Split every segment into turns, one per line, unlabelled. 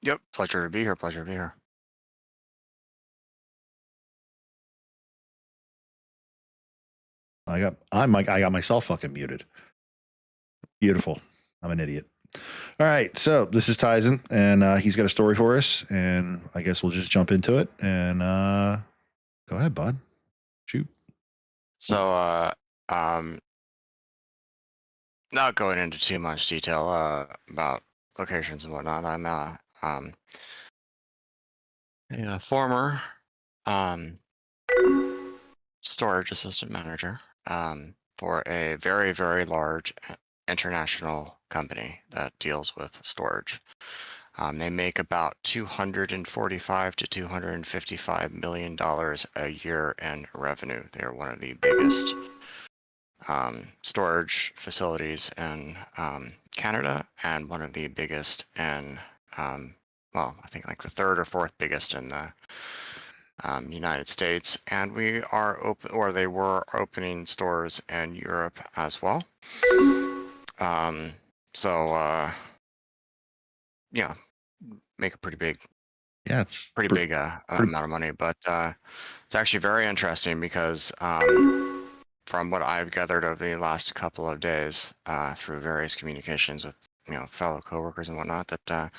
Yep. Pleasure to be here. Pleasure to be here.
I got myself fucking muted. Beautiful. I'm an idiot. All right, so this is Tyson, and he's got a story for us, and I guess we'll just jump into it. And go ahead, bud. Shoot.
So, um, not going into too much detail about locations and whatnot. I'm a former um, storage assistant manager for a very, very large international company that deals with storage. They make about 245 to 255 million dollars a year in revenue. They are one of the biggest storage facilities in Canada and one of the biggest in, well, I think like the third or fourth biggest in the United States. And we are open, or they were opening stores in Europe as well. So, yeah, make a pretty big
It's
pretty big amount of money, but it's actually very interesting because from what I've gathered over the last couple of days through various communications with fellow coworkers and whatnot, that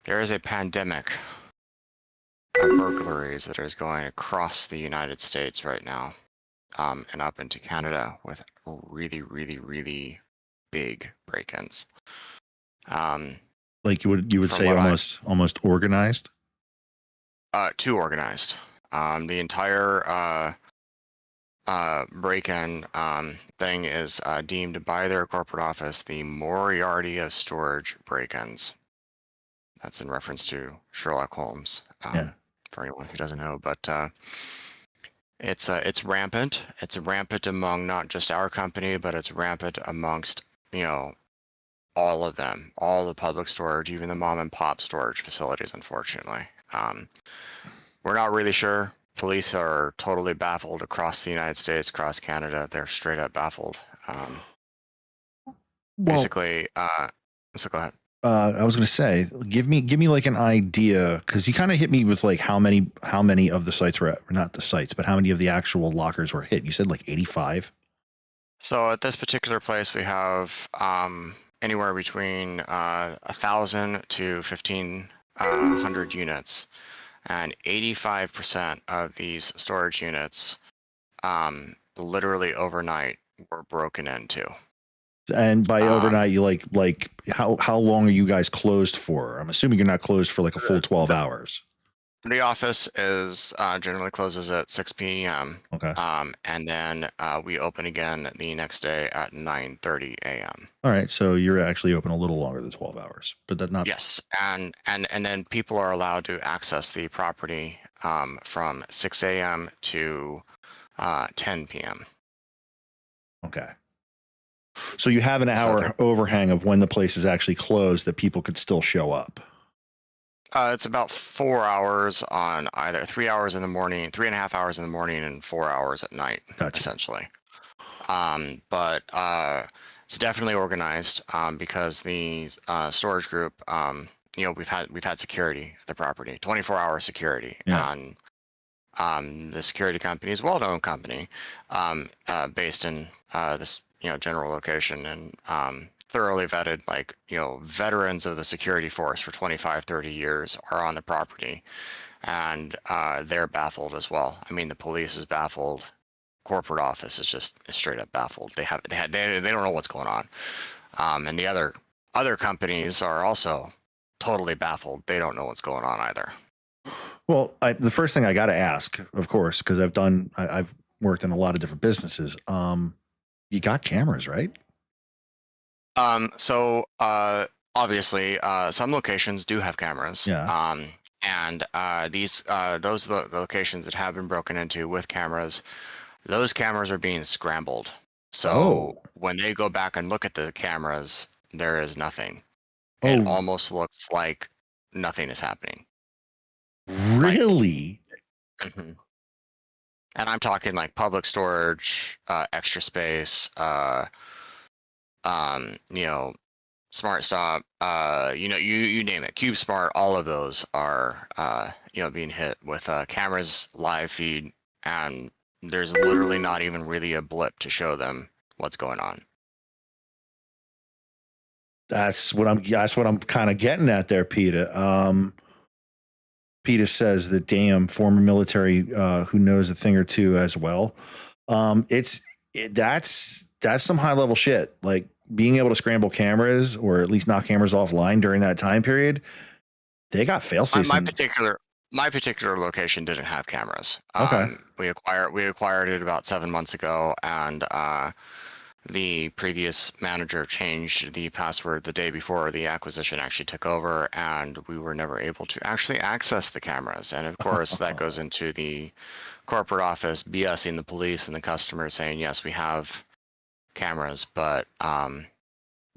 there is a pandemic of burglaries that is going across the United States right now and up into Canada with really, really, really big break-ins.
Like you would say almost organized.
Too organized. The entire break-in thing is deemed by their corporate office the Moriarty of storage break-ins. That's in reference to Sherlock Holmes. For anyone who doesn't know, but it's rampant. It's rampant among not just our company, but it's rampant amongst all of them, all the public storage, even the mom and pop storage facilities. Unfortunately, we're not really sure. Police are totally baffled across the United States, across Canada. They're straight up baffled. Basically, so go ahead.
I was going to say, give me like an idea, because you kind of hit me with like how many of the sites were not the sites, but how many of the actual lockers were hit. You said like 85.
So at this particular place, we have anywhere between 1,000 to 1,500 units, and 85% of these storage units, literally overnight, were broken into.
And by overnight, you like how long are you guys closed for? I'm assuming you're not closed for like a full 12 hours.
The office is generally closes at 6 p.m.
Okay.
And then we open again the next day at 9:30 a.m.
All right, so you're actually open a little longer than 12 hours, but that's not.
Yes, and then people are allowed to access the property from 6 a.m. to 10 p.m.
Okay. So you have an hour overhang of when the place is actually closed that people could still show up.
It's about 4 hours on either 3 hours in the morning, 3.5 hours in the morning, and 4 hours at night, essentially. But it's definitely organized because the storage group, we've had security at the property, 24-hour security, and the security company is a well-known company based in this general location, and thoroughly vetted, like veterans of the security force for 25, 30 years are on the property, and they're baffled as well. I mean, the police is baffled. Corporate office is just straight up baffled. They don't know what's going on, and the other companies are also totally baffled. They don't know what's going on either.
Well, the first thing I got to ask, of course, because I've worked in a lot of different businesses. You got cameras, right?
So obviously, some locations do have cameras.
Yeah.
And those are the locations that have been broken into with cameras. Those cameras are being scrambled. So when they go back and look at the cameras, there is nothing. It almost looks like nothing is happening.
Really?
And I'm talking like public storage, extra space, SmartStop, you name it, CubeSmart, all of those are being hit with cameras, live feed, and there's literally not even really a blip to show them what's going on.
That's what I'm kind of getting at there, Peter. Peter says that damn former military who knows a thing or two as well. That's some high level shit. Like being able to scramble cameras or at least knock cameras offline during that time period. They got fail safes.
My particular location didn't have cameras.
Okay.
We acquired it about 7 months ago, and the previous manager changed the password the day before the acquisition actually took over, and we were never able to actually access the cameras. And of course, that goes into the corporate office BSing the police and the customers saying, yes, we have cameras, but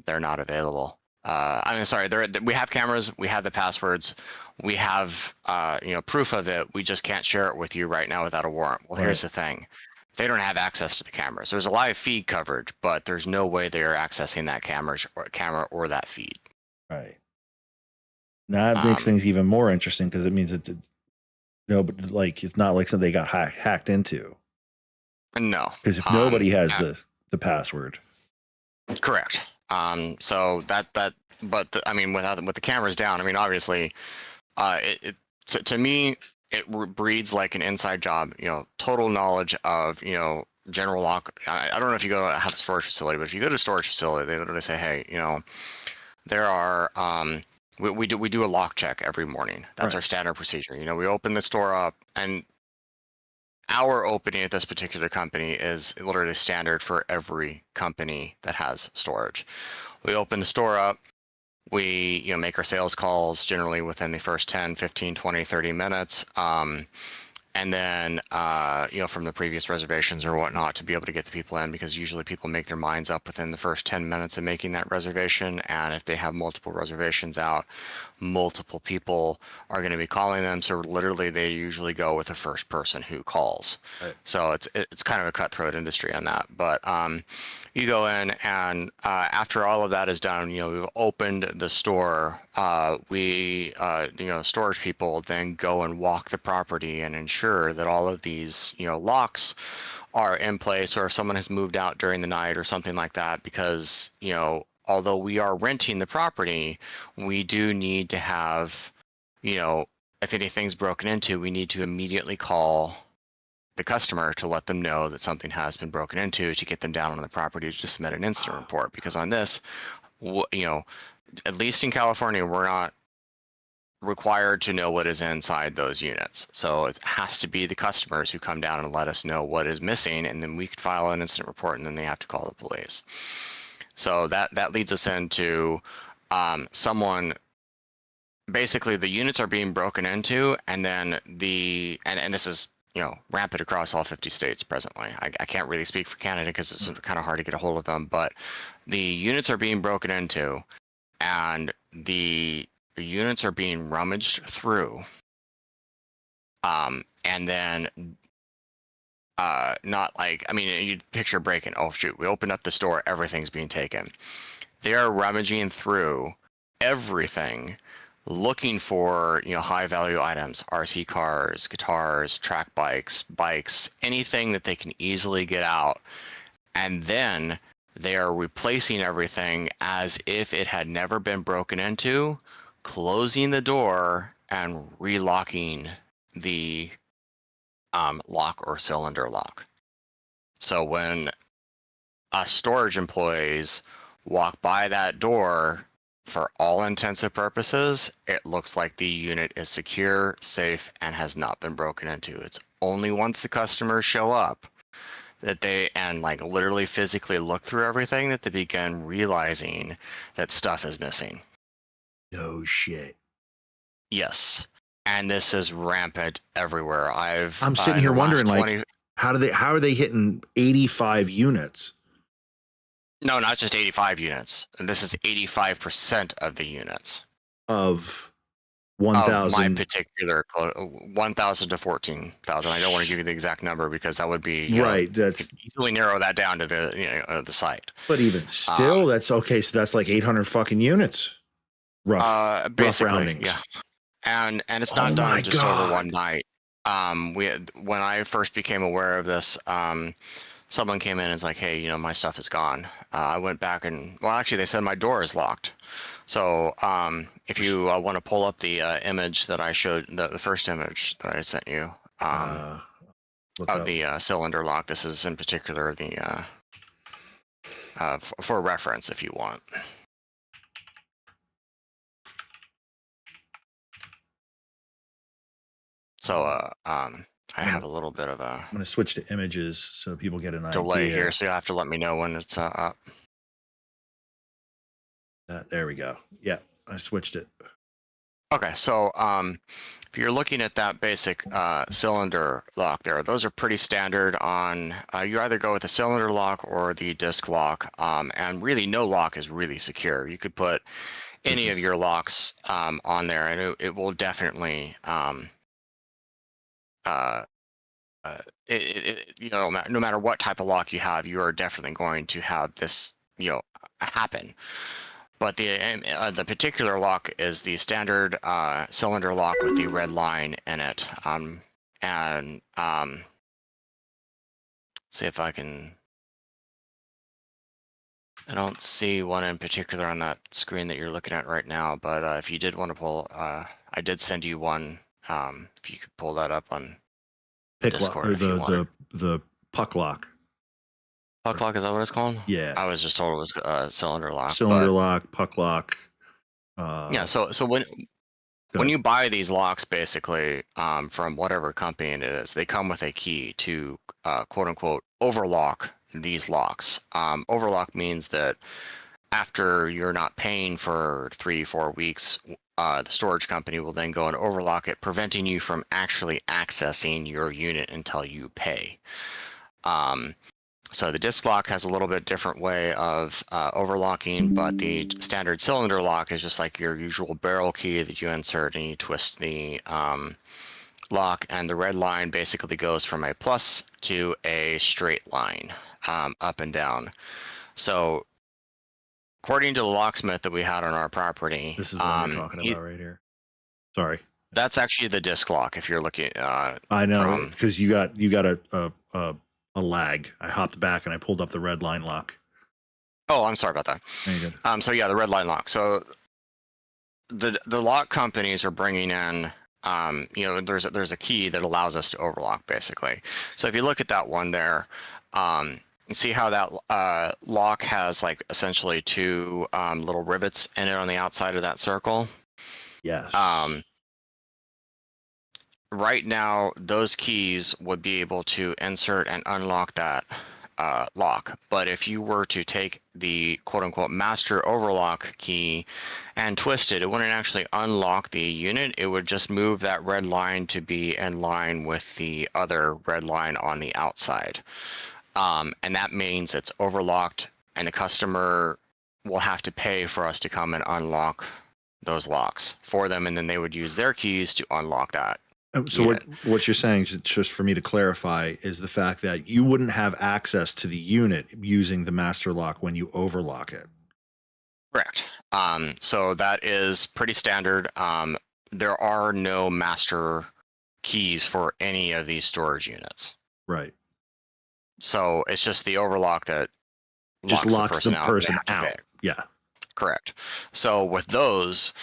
they're not available. We have cameras, we have the passwords, we have proof of it. We just can't share it with you right now without a warrant. Well, Here's the thing. They don't have access to the cameras. There's a live feed coverage, but there's no way they are accessing that camera or that feed.
Right. Now that makes things even more interesting because it means that but like it's not like something they got hacked into.
No,
because if nobody has the password.
Correct. So with the cameras down, I mean, obviously, to me, it breeds like an inside job, total knowledge of, general lock. I don't know if you go to have a storage facility, but if you go to a storage facility, they literally say, hey, there are, we do a lock check every morning. That's our standard procedure. We open the store up, and our opening at this particular company is literally standard for every company that has storage. We open the store up. We make our sales calls generally within the first 10, 15, 20, 30 minutes. And then, from the previous reservations or whatnot to be able to get the people in, because usually people make their minds up within the first 10 minutes of making that reservation. And if they have multiple reservations out, multiple people are going to be calling them. So literally they usually go with the first person who calls. Right. So it's kind of a cutthroat industry on that. But you go in and after all of that is done, we've opened the store. Storage people then go and walk the property and ensure that all of these, locks are in place, or if someone has moved out during the night or something like that, because, although we are renting the property, we do need to have, if anything's broken into, we need to immediately call the customer to let them know that something has been broken into, to get them down on the property to submit an incident report. Because on this, at least in California, we're not required to know what is inside those units. So it has to be the customers who come down and let us know what is missing, and then we can file an incident report, and then they have to call the police. So that leads us into someone. Basically, the units are being broken into, and then and this is rampant across all 50 states presently. I can't really speak for Canada because it's kind of hard to get a hold of them, but the units are being broken into, and the units are being rummaged through, and then you picture breaking. Oh shoot, we opened up the store, everything's being taken. They are rummaging through everything, looking for high value items, RC cars, guitars, track bikes, anything that they can easily get out, and then they are replacing everything as if it had never been broken into, closing the door and relocking the lock or cylinder lock. So when us storage employees walk by that door, for all intents and purposes, it looks like the unit is secure, safe, and has not been broken into. It's only once the customers show up that they literally physically look through everything that they begin realizing that stuff is missing.
No shit.
Yes. And this is rampant everywhere.
I'm sitting here wondering, how are they hitting 85 units?
No, not just 85 units. This is 85% of the units.
Of 1,000.
My particular 1,000 to 14,000. I don't want to give you the exact number because that would be
right. That's
you could easily narrow that down to the site.
But even still, that's okay. So that's like 800 fucking units. Rough roundings.
Yeah, and it's not done just over one night. When I first became aware of this, someone came in and was like, "Hey, my stuff is gone." I went back and actually, they said my door is locked. So if you want to pull up the image that I showed, the first image that I sent you of the cylinder lock, this is in particular the for reference if you want. So I have a little bit of a.
I'm going to switch to images so people get an
delay
idea.
Here, so you have to let me know when it's up.
There we go. Yeah, I switched it.
Okay, so if you're looking at that basic cylinder lock there, those are pretty standard on, you either go with the cylinder lock or the disc lock, and really no lock is really secure. You could put any of your locks on there and it will definitely, no matter what type of lock you have, you are definitely going to have this, happen. But the particular lock is the standard cylinder lock with the red line in it. See if I can. I don't see one in particular on that screen that you're looking at right now. But if you did want to pull, I did send you one. If you could pull that up on Discord,
the puck lock.
Puck lock, is that what it's called?
Yeah.
I was just told it was cylinder lock.
Cylinder lock, puck lock.
Yeah. So when you buy these locks, basically from whatever company it is, they come with a key to quote unquote overlock these locks. Overlock means that after you're not paying for 3-4 weeks, the storage company will then go and overlock it, preventing you from actually accessing your unit until you pay. So the disc lock has a little bit different way of overlocking, but the standard cylinder lock is just like your usual barrel key that you insert and you twist the lock, and the red line basically goes from a plus to a straight line up and down. So according to the locksmith that we had on our property,
this is what you're talking about right here. Sorry.
That's actually the disc lock. If you're looking,
I know, because you got a lag. I hopped back and I pulled up the red line lock.
Oh, I'm sorry about that.
Very good.
So yeah, the red line lock. So the lock companies are bringing in, there's a key that allows us to overlock basically. So if you look at that one there, you see how that lock has like essentially two little rivets in it on the outside of that circle?
Yes.
Right now, those keys would be able to insert and unlock that lock. But if you were to take the quote-unquote master overlock key and twist it, it wouldn't actually unlock the unit. It would just move that red line to be in line with the other red line on the outside. And that means it's overlocked, and the customer will have to pay for us to come and unlock those locks for them, and then they would use their keys to unlock that.
So what you're saying, just for me to clarify, is the fact that you wouldn't have access to the unit using the master lock when you overlock it.
Correct. So that is pretty standard. There are no master keys for any of these storage units.
Right.
So it's just the overlock that
just locks the person out. Yeah.
Correct. So with those,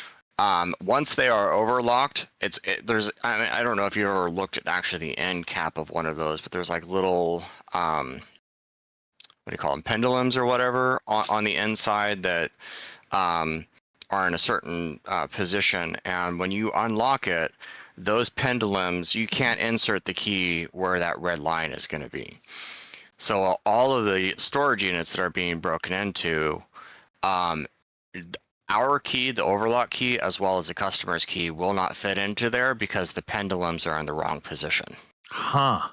once they are overlocked, I don't know if you ever looked at actually the end cap of one of those, but there's like little, what do you call them, pendulums or whatever on the inside that are in a certain position. And when you unlock it, those pendulums, you can't insert the key where that red line is going to be. So all of the storage units that are being broken into, our key, the overlock key, as well as the customer's key, will not fit into there because the pendulums are in the wrong position.
Huh.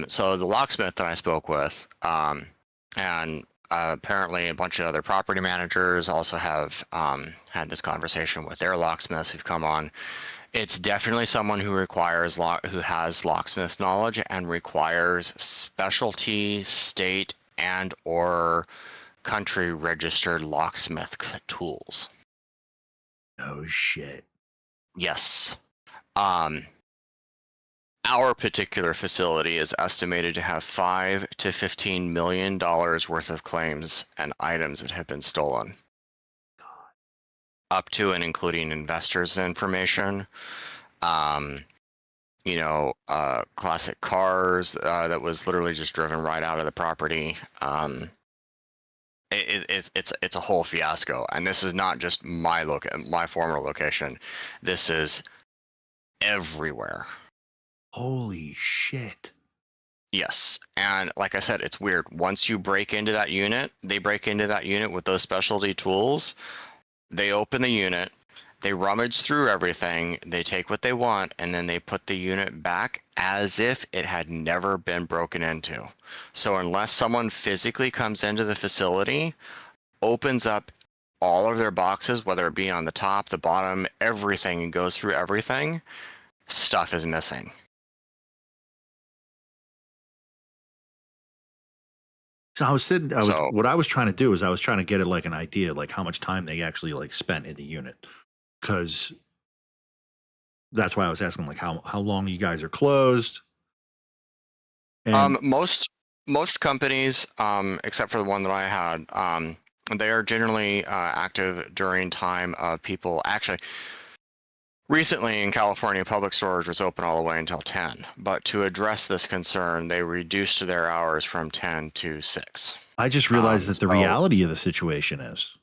So the locksmith that I spoke with, and apparently a bunch of other property managers also have had this conversation with their locksmiths who've come on. It's definitely someone who who has locksmith knowledge and requires specialty state and or country registered locksmith tools.
Oh shit.
Yes. Our particular facility is estimated to have $5 to $15 million worth of claims and items that have been stolen.
God.
Up to and including investors' information, classic cars that was literally just driven right out of the property. It's a whole fiasco, and this is not just my former location. This is everywhere.
Holy shit.
Yes, and like I said, it's weird. Once you break into that unit, they break into that unit with those specialty tools. They open the unit, they rummage through everything, they take what they want, and then they put the unit back as if it had never been broken into. So unless someone physically comes into the facility, opens up all of their boxes, whether it be on the top, the bottom, everything, and goes through everything, stuff is missing.
So what I was trying to do is I was trying to get like an idea, like how much time they actually like spent in the unit. Cause that's why I was asking like how long you guys are closed.
And most companies, except for the one that I had, they are generally active during time of people. Actually, recently in California, public storage was open all the way until 10. But to address this concern, they reduced their hours from 10 to 6.
I just realized that the reality of the situation is.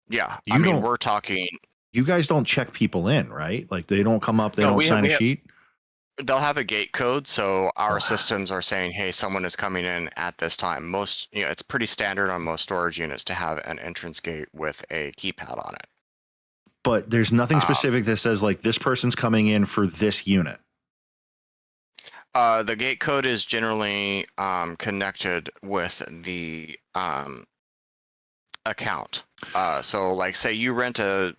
Yeah, we're talking.
You guys don't check people in, right? Like they don't come up, they don't sign a sheet.
They'll have a gate code, so our systems are saying, hey, someone is coming in at this time. It's pretty standard on most storage units to have an entrance gate with a keypad on it.
But there's nothing specific that says like this person's coming in for this unit.
The gate code is generally connected with the account. So like say you rent a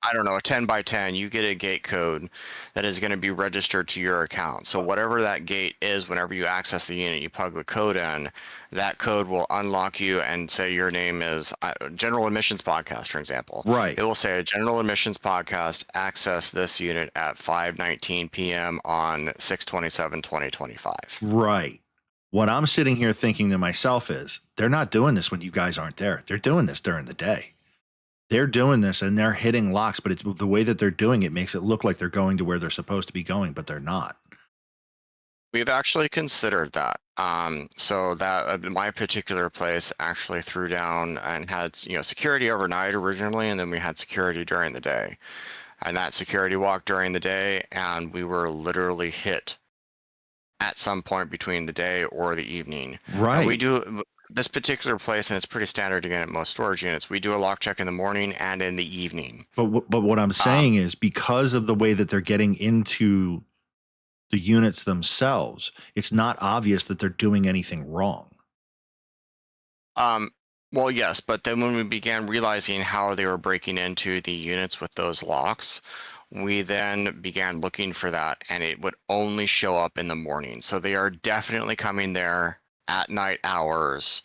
I don't know, a 10 by 10, you get a gate code that is going to be registered to your account. So whatever that gate is, whenever you access the unit, you plug the code in, that code will unlock you and say your name is General Admissions Podcast, for example.
Right.
It will say General Admissions Podcast, access this unit at 5:19 p.m. on 6/27/2025.
Right. What I'm sitting here thinking to myself is they're not doing this when you guys aren't there. They're doing this during the day. They're doing this and they're hitting locks, but it's the way that they're doing it makes it look like they're going to where they're supposed to be going, but they're not.
We've actually considered that. So that my particular place actually threw down and had security overnight originally, and then we had security during the day. And that security walked during the day, and we were literally hit at some point between the day or the evening.
Right.
We do this particular place, and it's pretty standard again at most storage units. We do a lock check in the morning and in the evening.
But what I'm saying is because of the way that they're getting into the units themselves, it's not obvious that they're doing anything wrong.
Well, yes, but then when we began realizing how they were breaking into the units with those locks, we then began looking for that, and it would only show up in the morning. So they are definitely coming there at night hours,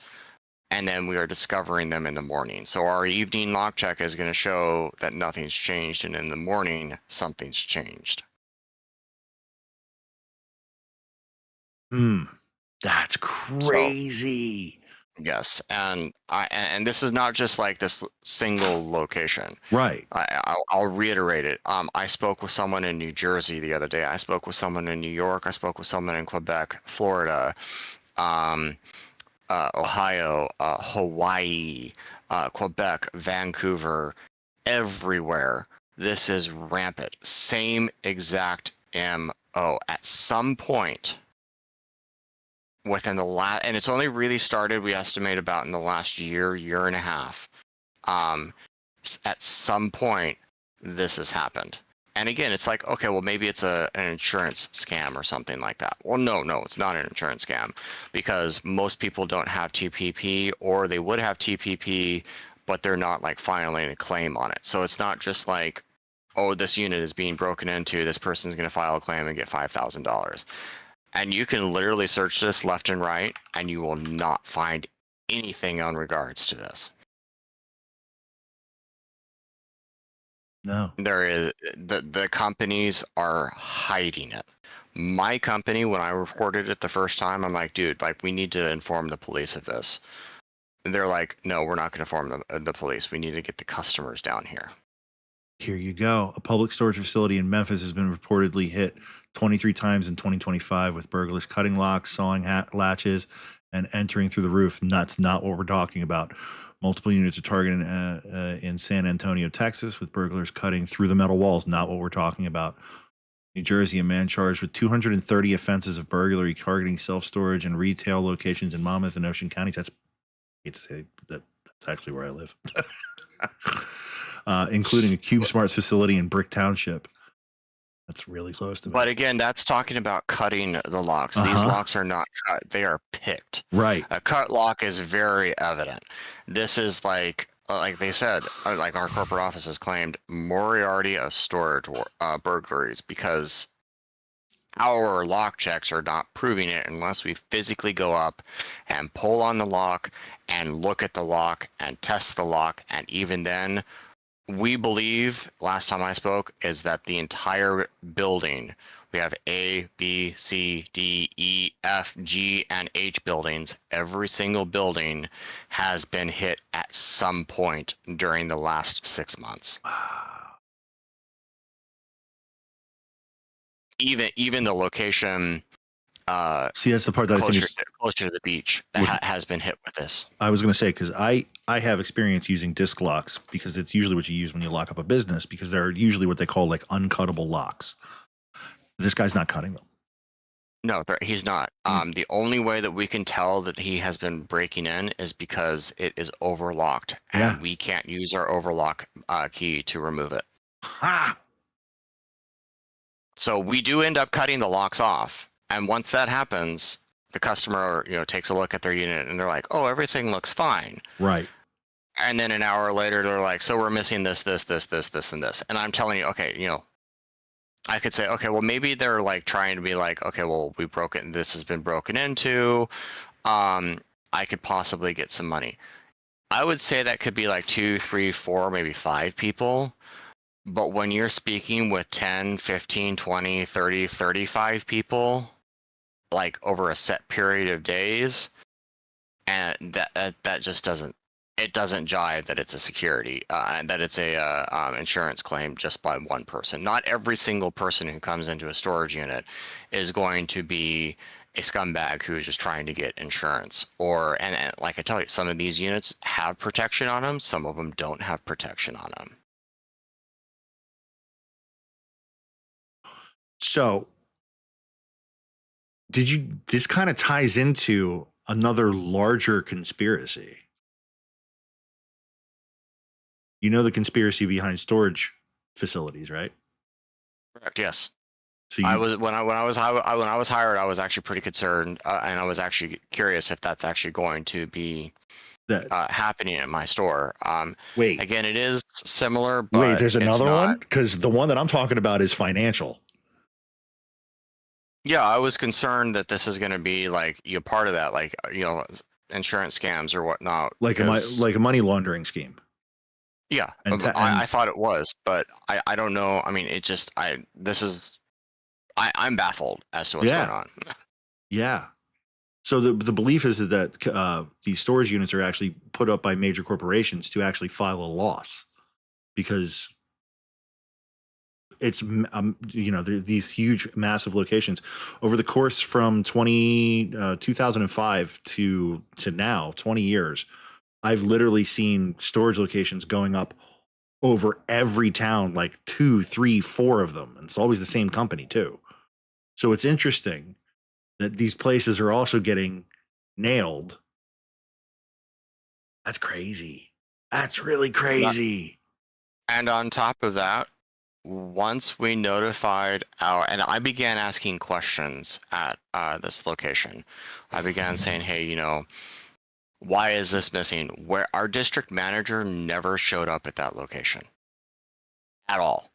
and then we are discovering them in the morning. So our evening lock check is going to show that nothing's changed, and in the morning, something's changed.
That's crazy.
So, yes, and this is not just like this single location.
Right.
I'll reiterate it. I spoke with someone in New Jersey the other day. I spoke with someone in New York. I spoke with someone in Quebec, Florida, Ohio, Hawaii, Quebec, Vancouver, everywhere. This is rampant. Same exact MO. At some point within the last, and it's only really started, we estimate about in the last year and a half. At some point, this has happened. And again, it's like, okay, well, maybe it's an insurance scam or something like that. Well, no, it's not an insurance scam, because most people don't have TPP, or they would have TPP, but they're not like filing a claim on it. So it's not just like, oh, this unit is being broken into, this person's going to file a claim and get $5,000. And you can literally search this left and right, and you will not find anything on regards to this.
No.
There is the companies are hiding it. My company, when I reported it the first time, I'm like, dude, like, we need to inform the police of this. And they're like, no, we're not going to inform the police. We need to get the customers down here.
Here you go. A public storage facility in Memphis has been reportedly hit 23 times in 2025 with burglars cutting locks, sawing latches, and entering through the roof. That's not what we're talking about. Multiple units are targeted in San Antonio, Texas, with burglars cutting through the metal walls. Not what we're talking about. New Jersey, a man charged with 230 offenses of burglary targeting self-storage and retail locations in Monmouth and Ocean counties. That's, I hate to say that, that's actually where I live. Including a CubeSmarts facility in Brick Township. That's really close to me.
But again, that's talking about cutting the locks. These locks are not cut, they are picked.
Right.
A cut lock is very evident. This is like they said, like our corporate office has claimed Moriarty of storage burglaries, because our lock checks are not proving it unless we physically go up and pull on the lock and look at the lock and test the lock. And even then, we believe, last time I spoke, is that the entire building, we have A, B, C, D, E, F, G, and H buildings. Every single building has been hit at some point during the last 6 months. Even the location.
See, that's the part that I think is
closer to the beach that has been hit with this.
I was going to say, because I have experience using disc locks, because it's usually what you use when you lock up a business, because they're usually what they call like uncuttable locks. This guy's not cutting them.
No, he's not. The only way that we can tell that he has been breaking in is because it is overlocked, and we can't use our overlock key to remove it.
Ha!
So we do end up cutting the locks off. And once that happens, the customer, takes a look at their unit and they're like, oh, everything looks fine.
Right.
And then an hour later, they're like, so we're missing this, and this. And I'm telling you, okay, I could say, okay, well, maybe they're like trying to be like, okay, well, this has been broken into. I could possibly get some money. I would say that could be like 2, 3, 4, maybe 5 people. But when you're speaking with 10, 15, 20, 30, 35 people, like over a set period of days, and that just doesn't jive that it's a security and that it's a insurance claim just by one person. Not every single person who comes into a storage unit is going to be a scumbag who is just trying to get insurance. And like I tell you, some of these units have protection on them, some of them don't have protection on them.
So this kind of ties into another larger conspiracy. You know the conspiracy behind storage facilities, right?
Correct. Yes.
So
when I was hired, I was actually pretty concerned, and I was actually curious if that's actually going to be happening at my store.
Wait.
Again, it is similar. But
wait, there's another one, because the one that I'm talking about is financial.
Yeah, I was concerned that this is going to be like part of that, like insurance scams or whatnot,
like a money laundering scheme.
Yeah, I thought it was, but I don't know. I mean, I'm baffled as to what's going on.
Yeah. So the belief is that these storage units are actually put up by major corporations to actually file a loss, because it's these huge, massive locations over the course from 2005 to now, 20 years. I've literally seen storage locations going up over every town, like 2, 3, 4 of them. And it's always the same company too. So it's interesting that these places are also getting nailed. That's crazy. That's really crazy.
And on top of that, once we notified and I began asking questions at this location. I began saying, hey, why is this missing? Where our district manager never showed up at that location at all.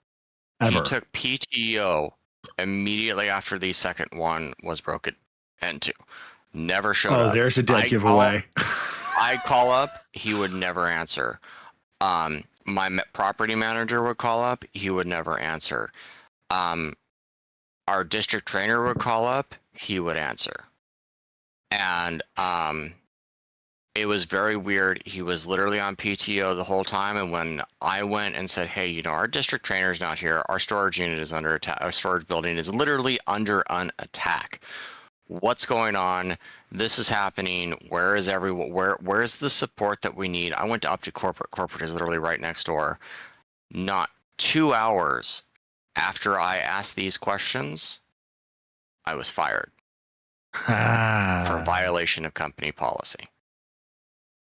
Ever.
He took PTO immediately after the second one was broken into. Never showed up.
Oh, there's a dead giveaway.
I'd call up, he would never answer. My property manager would call up, he would never answer. Our district trainer would call up, he would answer. And it was very weird. He was literally on PTO the whole time. And when I went and said, hey, our district trainer's not here, our storage unit is under attack, our storage building is literally under an attack. What's going on? This is happening. Where is everyone? Where's the support that we need? I went up to corporate. Corporate is literally right next door. Not 2 hours after I asked these questions, I was fired for violation of company policy.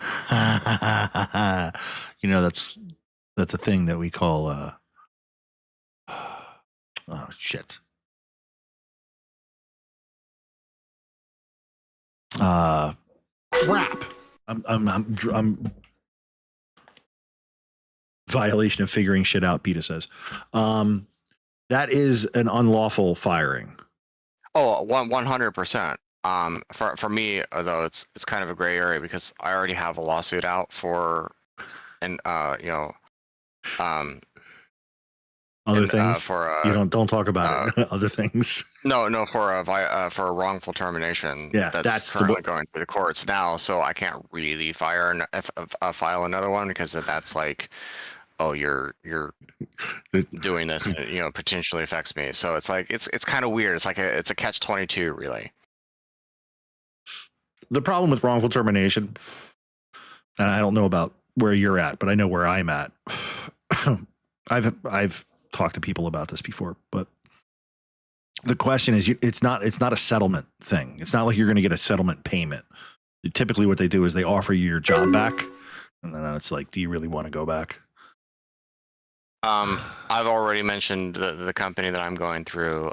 That's a thing that we call oh shit. Crap. I'm violation of figuring shit out, PETA says. That is an unlawful firing.
Oh, 100%. For me, though, it's kind of a gray area because I already have a lawsuit out for,
other things. Don't talk about it. Other things.
No, for a wrongful termination.
Yeah,
that's currently going through the courts now. So I can't really file another one because that's like, oh, you're doing this, and it potentially affects me. So it's like it's kind of weird. It's like it's a catch-22, really.
The problem with wrongful termination, and I don't know about where you're at, but I know where I'm at. I've talked to people about this before, but the question is, it's not a settlement thing. It's not like you're going to get a settlement payment. Typically, what they do is they offer you your job back, and then it's like, do you really want to go back?
I've already mentioned the company that I'm going through.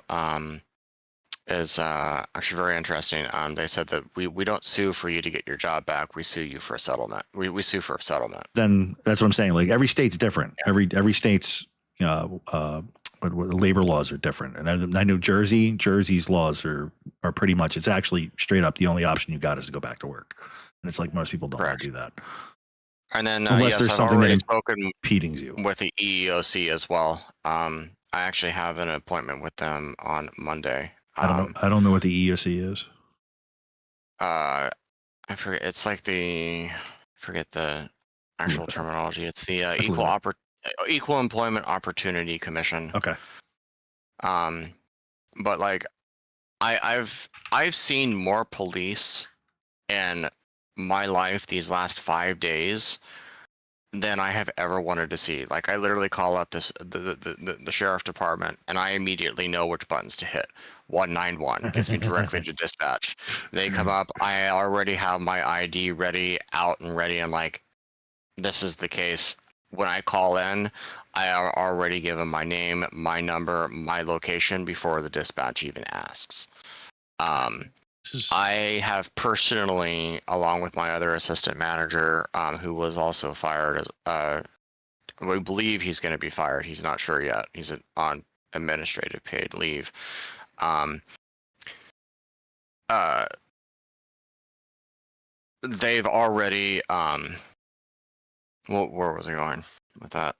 Is actually very interesting. They said that we don't sue for you to get your job back. We sue you for a settlement. We sue for a settlement.
Then that's what I'm saying. Like every state's different. Yeah. Every state's labor laws are different. And I know Jersey's laws are pretty much, it's actually straight up the only option you got is to go back to work. And it's like most people don't want to do that.
And then
unless there's something that
impeding you with the EEOC as well. I actually have an appointment with them on Monday.
I don't know what the EEOC is.
I forget. It's like forget the actual terminology. It's the Equal Employment Opportunity Commission.
Okay.
But like, I've seen more police in my life these last 5 days than I have ever wanted to see. Like, I literally call up the sheriff department and I immediately know which buttons to hit. 191 gets me directly to dispatch. They come up, I already have my ID out and ready. I'm like, this is the case. When I call in, I already give them my name, my number, my location before the dispatch even asks. I have personally, along with my other assistant manager, who was also fired, we believe he's going to be fired. He's not sure yet. He's on administrative paid leave. They've already, where was I going with that?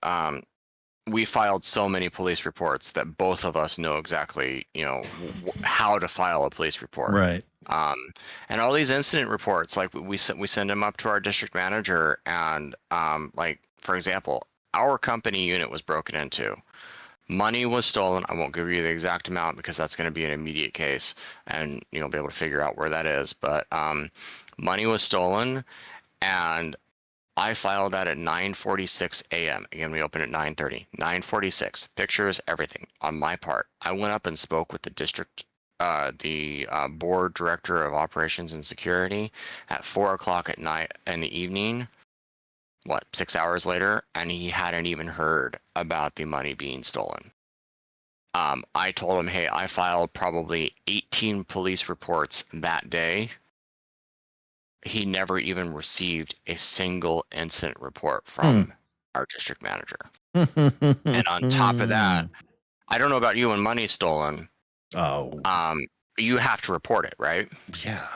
We filed so many police reports that both of us know exactly, how to file a police report.
Right.
And all these incident reports, like we send them up to our district manager, and like, for example, our company unit was broken into. Money was stolen. I won't give you the exact amount because that's going to be an immediate case, and you'll be able to figure out where that is. But money was stolen, and I filed that at 9:46 a.m. Again, we open at 9:30. 9:46. Pictures, everything on my part. I went up and spoke with the district, the board director of operations and security at 4:00 at night in the evening. 6 hours later, and he hadn't even heard about the money being stolen. I told him, hey, I filed probably 18 police reports that day. He never even received a single incident report from our district manager. And on top of that, I don't know about you when money's stolen.
Oh.
You have to report it, right?
Yeah.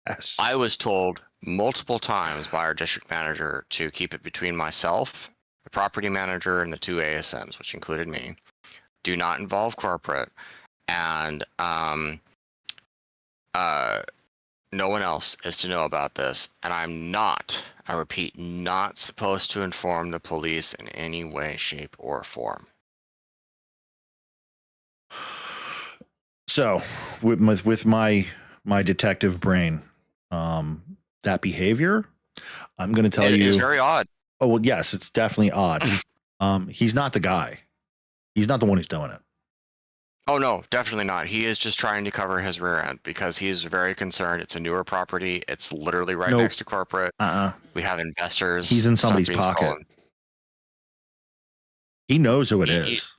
Yes.
I was told multiple times by our district manager to keep it between myself, the property manager, and the 2 ASMs, which included me. Do not involve corporate, and no one else is to know about this. And I'm not, I repeat, not supposed to inform the police in any way, shape, or form.
So, with my detective brain, that behavior, I'm going to tell you,
it's very odd.
Oh well, yes, it's definitely odd. He's not the guy. He's not the one who's doing it.
Oh no, definitely not. He is just trying to cover his rear end because he is very concerned. It's a newer property. It's literally right next to corporate. We have investors.
He's in somebody's pocket. Stolen. He knows who it is.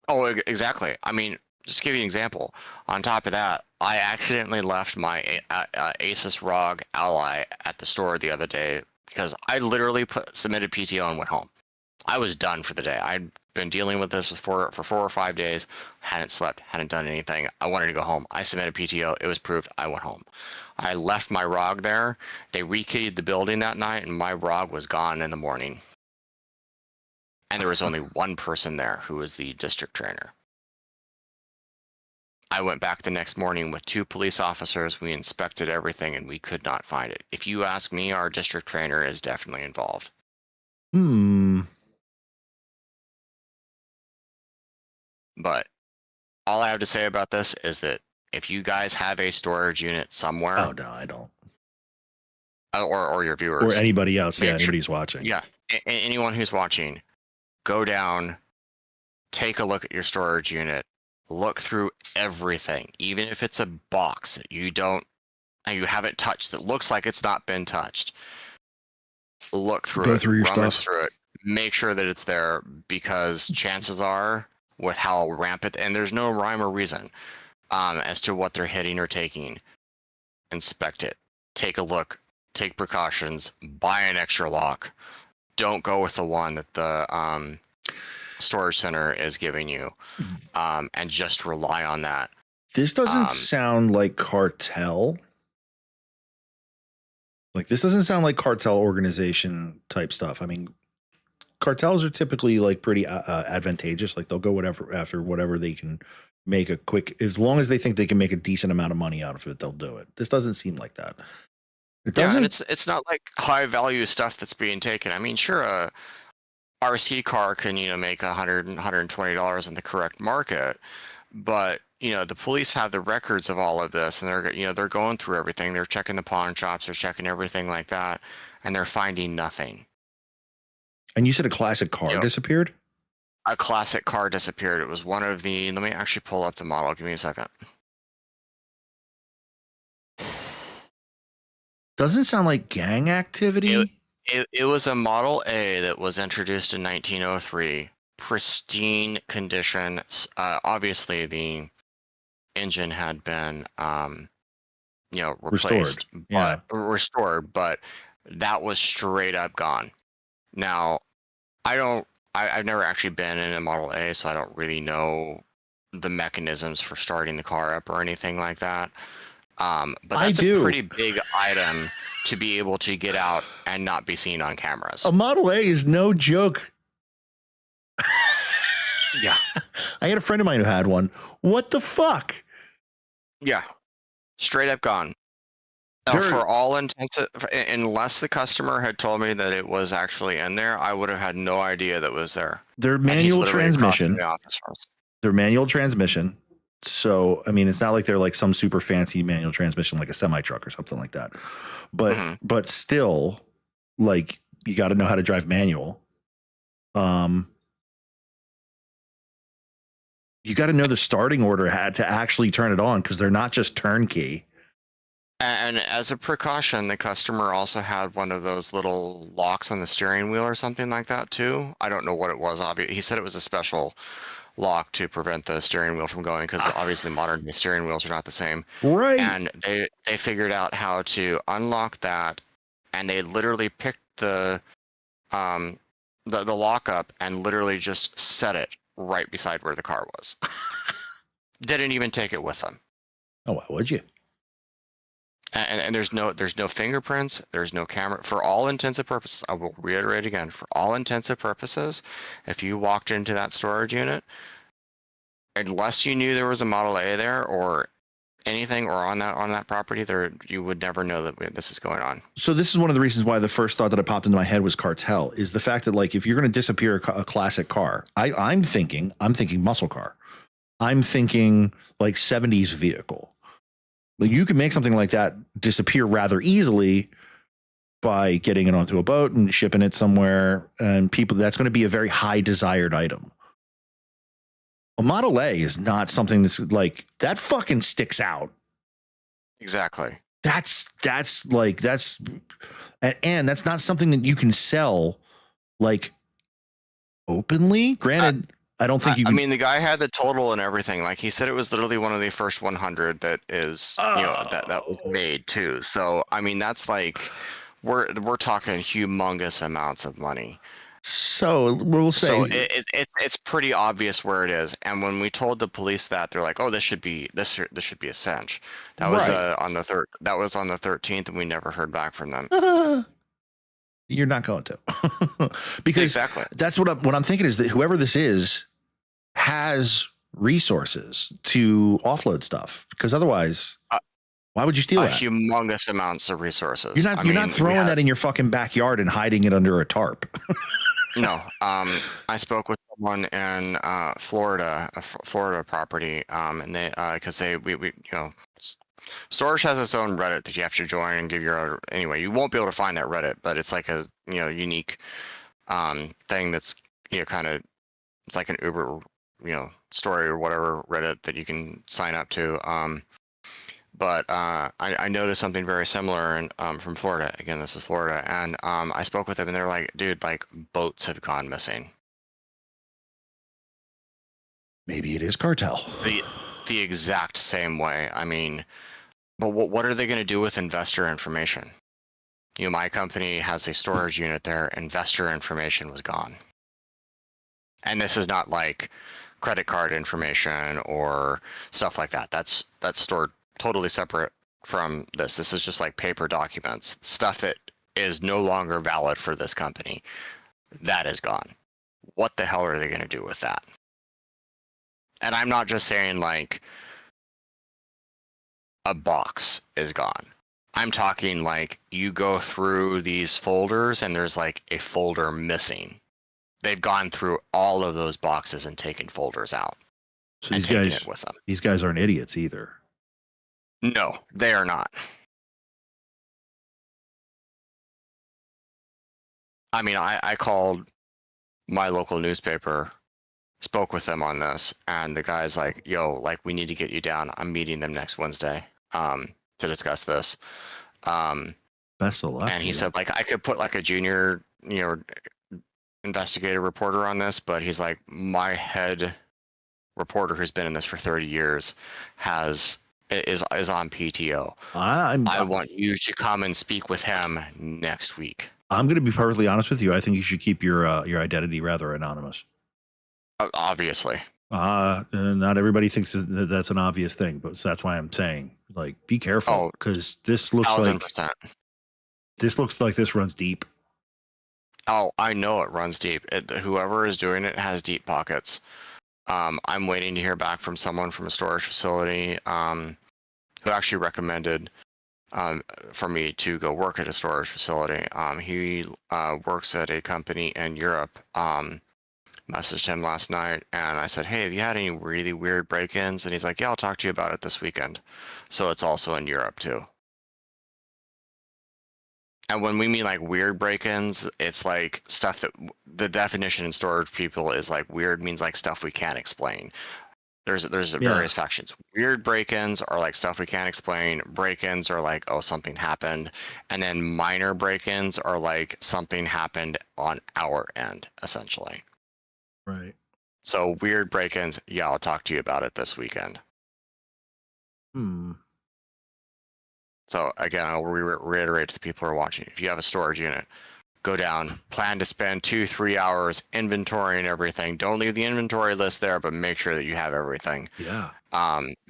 Oh, exactly. I mean, just to give you an example. On top of that, I accidentally left my Asus ROG Ally at the store the other day because I literally submitted PTO and went home. I was done for the day. I'd been dealing with this for 4 or 5 days, hadn't slept, hadn't done anything. I wanted to go home. I submitted PTO. It was approved. I went home. I left my ROG there. They rekeyed the building that night, and my ROG was gone in the morning. And there was only one person there who was the district trainer. I went back the next morning with 2 police officers. We inspected everything, and we could not find it. If you ask me, our district trainer is definitely involved. But all I have to say about this is that if you guys have a storage unit somewhere...
Oh, no, I don't.
Or your viewers.
Or anybody else. Yeah, anybody's watching.
Yeah, anyone who's watching, go down, take a look at your storage unit, look through everything, even if it's a box that you haven't touched that looks like it's not been touched. Look through it, rummage through it, make sure that it's there, because chances are, with how rampant, and there's no rhyme or reason as to what they're hitting or taking, inspect it, take a look, take precautions, buy an extra lock. Don't go with the one that the storage center is giving you, and just rely on that.
This doesn't sound like cartel. Like, this doesn't sound like cartel organization type stuff. I mean, cartels are typically like pretty advantageous. Like, they'll go after whatever they can make a quick, as long as they think they can make a decent amount of money out of it, they'll do it. This doesn't seem like that.
It doesn't. Yeah, and it's not like high value stuff that's being taken. I mean, sure, a RC car can make $100 and $120 in the correct market, but the police have the records of all of this, and they're going through everything. They're checking the pawn shops, they're checking everything like that, and they're finding nothing.
And you said a classic car disappeared?
A classic car disappeared. It was one of the. Let me actually pull up the model. Give me a second.
Doesn't sound like gang activity.
It was a Model A that was introduced in 1903. Pristine condition. Obviously, the engine had been, replaced, restored, but that was straight up gone. Now, I've never actually been in a Model A, so I don't really know the mechanisms for starting the car up or anything like that. But that's a pretty big item to be able to get out and not be seen on cameras.
A Model A is no joke.
Yeah.
I had a friend of mine who had one. What the fuck?
Yeah. Straight up gone. For all intents, unless the customer had told me that it was actually in there, I would have had no idea that it was there.
Their manual transmission. Their manual transmission. So, I mean, it's not like they're like some super fancy manual transmission, like a semi truck or something like that. But, but still, like, you got to know how to drive manual. You got to know the starting order had to actually turn it on, because they're not just turnkey.
And as a precaution, the customer also had one of those little locks on the steering wheel or something like that too. I don't know what it was. Obviously, he said it was a special lock to prevent the steering wheel from going, because obviously modern day steering wheels are not the same.
Right.
And they figured out how to unlock that, and they literally picked the lockup and literally just set it right beside where the car was. Didn't even take it with them.
Oh, why would you?
And there's no fingerprints, there's no camera. For all intents and purposes, I will reiterate again, for all intents and purposes, if you walked into that storage unit, unless you knew there was a Model A there or anything, or on that property there, you would never know that this is going on.
So this is one of the reasons why the first thought that popped into my head was cartel, is the fact that, like, if you're going to disappear a classic car, I'm thinking muscle car. I'm thinking like 70s vehicle. You can make something like that disappear rather easily by getting it onto a boat and shipping it somewhere, and that's going to be a very high desired item. A Model A is not something that's like that fucking sticks out.
Exactly.
And that's not something that you can sell like openly. Granted, I don't think you can.
I mean, the guy had the total and everything. Like, he said it was literally one of the first 100 that is, that was made too. So, I mean, that's like, we're talking humongous amounts of money.
So we'll say,
so it's pretty obvious where it is. And when we told the police that, they're like, "Oh, this should be a cinch." That was on the 13th, and we never heard back from them.
You're not going to, because
exactly.
That's what I'm thinking, is that whoever this is has resources to offload stuff, because otherwise, why would you steal that?
Humongous amounts of resources.
You're not throwing that in your fucking backyard and hiding it under a tarp.
No. I spoke with someone in Florida, a Florida property, and they storage has its own Reddit that you have to join and give your anyway. You won't be able to find that Reddit, but it's like a unique thing that's kind of, it's like an Uber story or whatever Reddit that you can sign up to. But I noticed something very similar from Florida. Again, this is Florida, and I spoke with them, and they're like, "Dude, like, boats have gone missing."
Maybe it is cartel.
The exact same way. I mean, but what are they going to do with investor information? My company has a storage unit there. Investor information was gone, and this is not like credit card information or stuff like that. That's stored totally separate from this. This is just like paper documents, stuff that is no longer valid for this company. That is gone. What the hell are they going to do with that? And I'm not just saying like a box is gone. I'm talking like you go through these folders and there's like a folder missing. They've gone through all of those boxes and taken folders out.
So these guys aren't idiots either.
No, they are not. I mean, I called my local newspaper, spoke with them on this, and the guy's like, "Yo, like, we need to get you down. I'm meeting them next Wednesday to discuss this."
Best of luck.
And he said, like, I could put like a junior, investigative reporter on this, but he's like, my head reporter who's been in this for 30 years is on PTO. I want you to come and speak with him next week.
I'm going to be perfectly honest with you. I think you should keep your identity rather anonymous.
Obviously.
Not everybody thinks that that's an obvious thing, but that's why I'm saying, like, be careful, because this looks
1,000%.
like this runs deep.
Oh, I know it runs deep. Whoever is doing it has deep pockets. I'm waiting to hear back from someone from a storage facility who actually recommended for me to go work at a storage facility. He works at a company in Europe. Messaged him last night, and I said, "Hey, have you had any really weird break-ins?" And he's like, "Yeah, I'll talk to you about it this weekend." So it's also in Europe too. And when we mean like weird break-ins, it's like stuff that the definition in storage people is like weird means like stuff we can't explain. There's various factions. Weird break-ins are like stuff we can't explain. Break-ins are like, oh, something happened. And then minor break-ins are like something happened on our end, essentially.
Right.
So weird break-ins. Yeah, I'll talk to you about it this weekend. So again, I'll reiterate to the people who are watching: if you have a storage unit, go down, plan to spend 2-3 hours inventorying everything. Don't leave the inventory list there, but make sure that you have everything.
Yeah.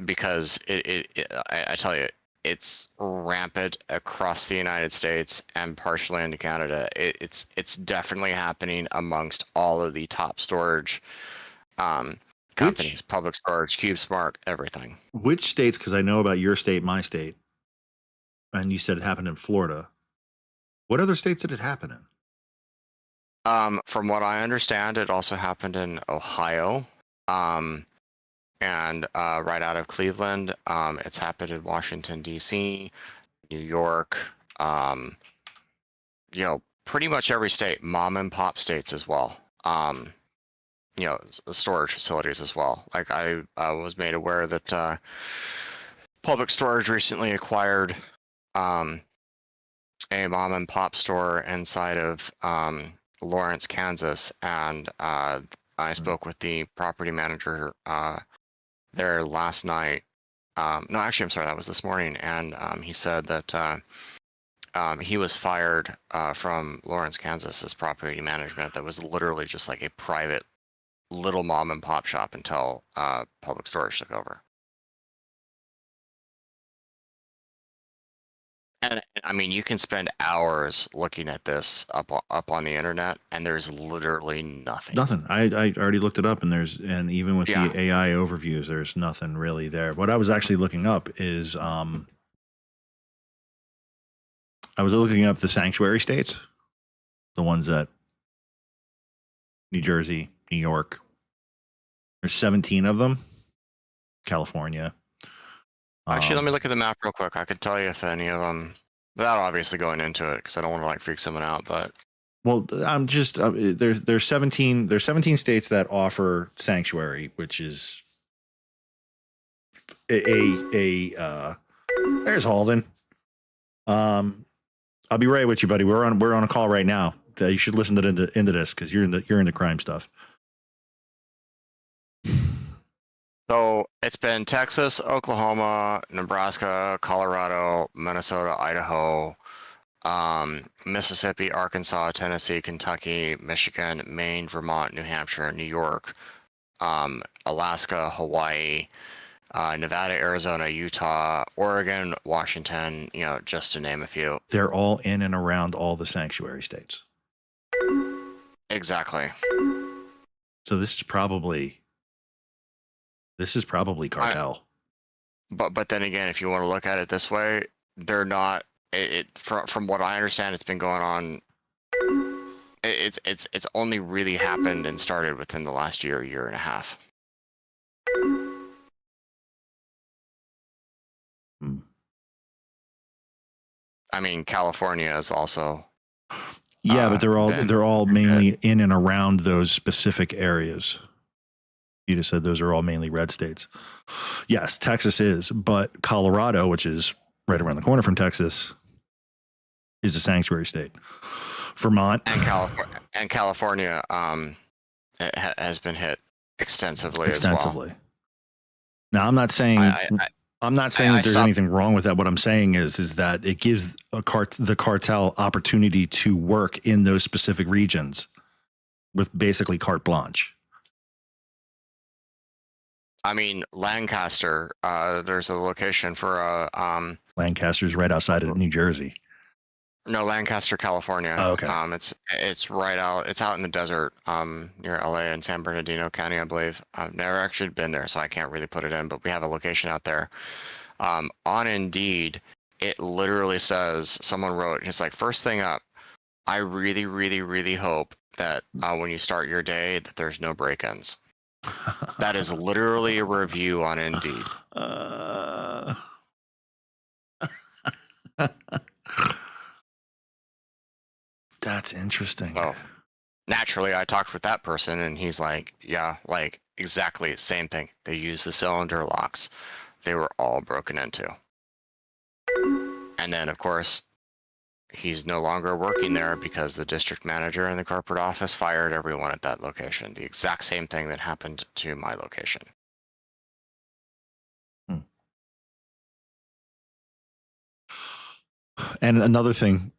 Because I tell you, it's rampant across the United States and partially into Canada. It's definitely happening amongst all of the top storage companies, Public Storage, CubeSmart, everything.
Which states? Because I know about your state, my state, and you said it happened in Florida. What other states did it happen in?
From what I understand, it also happened in Ohio, and right out of Cleveland. It's happened in Washington, D.C., New York, pretty much every state, mom and pop states as well. Storage facilities as well. Like I was made aware that Public Storage recently acquired a mom and pop store inside of Lawrence, Kansas, and I spoke with the property manager there last night. No, actually, I'm sorry, that was this morning, and he said that he was fired from Lawrence, Kansas's property management. That was literally just like a private little mom and pop shop until Public Storage took over. And I mean, you can spend hours looking at this up on the internet, and there's literally nothing.
Nothing. I already looked it up, and even with the AI overviews, there's nothing really there. What I was actually looking up is I was looking up the sanctuary states, the ones that New Jersey, New York. There's 17 of them. California.
Actually, let me look at the map real quick. I could tell you if any of them, without obviously going into it, because I don't want to like freak someone out. But
I'm just there's 17 states that offer sanctuary, which is there's Halden. I'll be right with you, buddy. We're on a call right now. You should listen into this because you're into crime stuff.
So it's been Texas, Oklahoma, Nebraska, Colorado, Minnesota, Idaho, Mississippi, Arkansas, Tennessee, Kentucky, Michigan, Maine, Vermont, New Hampshire, New York, Alaska, Hawaii, Nevada, Arizona, Utah, Oregon, Washington, just to name a few.
They're all in and around all the sanctuary states.
Exactly.
So this is probably cartel.
But then again, if you want to look at it this way, they're not. From what I understand, it's been going on. It's only really happened and started within the last year and a half. I mean, California is also.
Yeah, but they're all mainly in and around those specific areas. You just said those are all mainly red states. Yes, Texas is, but Colorado, which is right around the corner from Texas, is a sanctuary state. Vermont
and California has been hit extensively as well.
Now, I'm not saying that there's anything wrong with that. What I'm saying is that it gives the cartel opportunity to work in those specific regions with basically carte blanche.
I mean, Lancaster, there's a location for
Lancaster's right outside of New Jersey.
No, Lancaster, California.
Oh, okay.
It's right out. It's out in the desert, near LA in San Bernardino County, I believe. I've never actually been there, so I can't really put it in. But we have a location out there. On Indeed, it literally says, someone wrote, it's like, first thing up, I really, really, really hope that when you start your day, that there's no break-ins. That is literally a review on Indeed.
That's interesting.
So naturally, I talked with that person, and he's like, yeah, like exactly same thing. They use the cylinder locks. They were all broken into. And then, of course, he's no longer working there because the district manager and the corporate office fired everyone at that location. The exact same thing that happened to my location.
And another thing,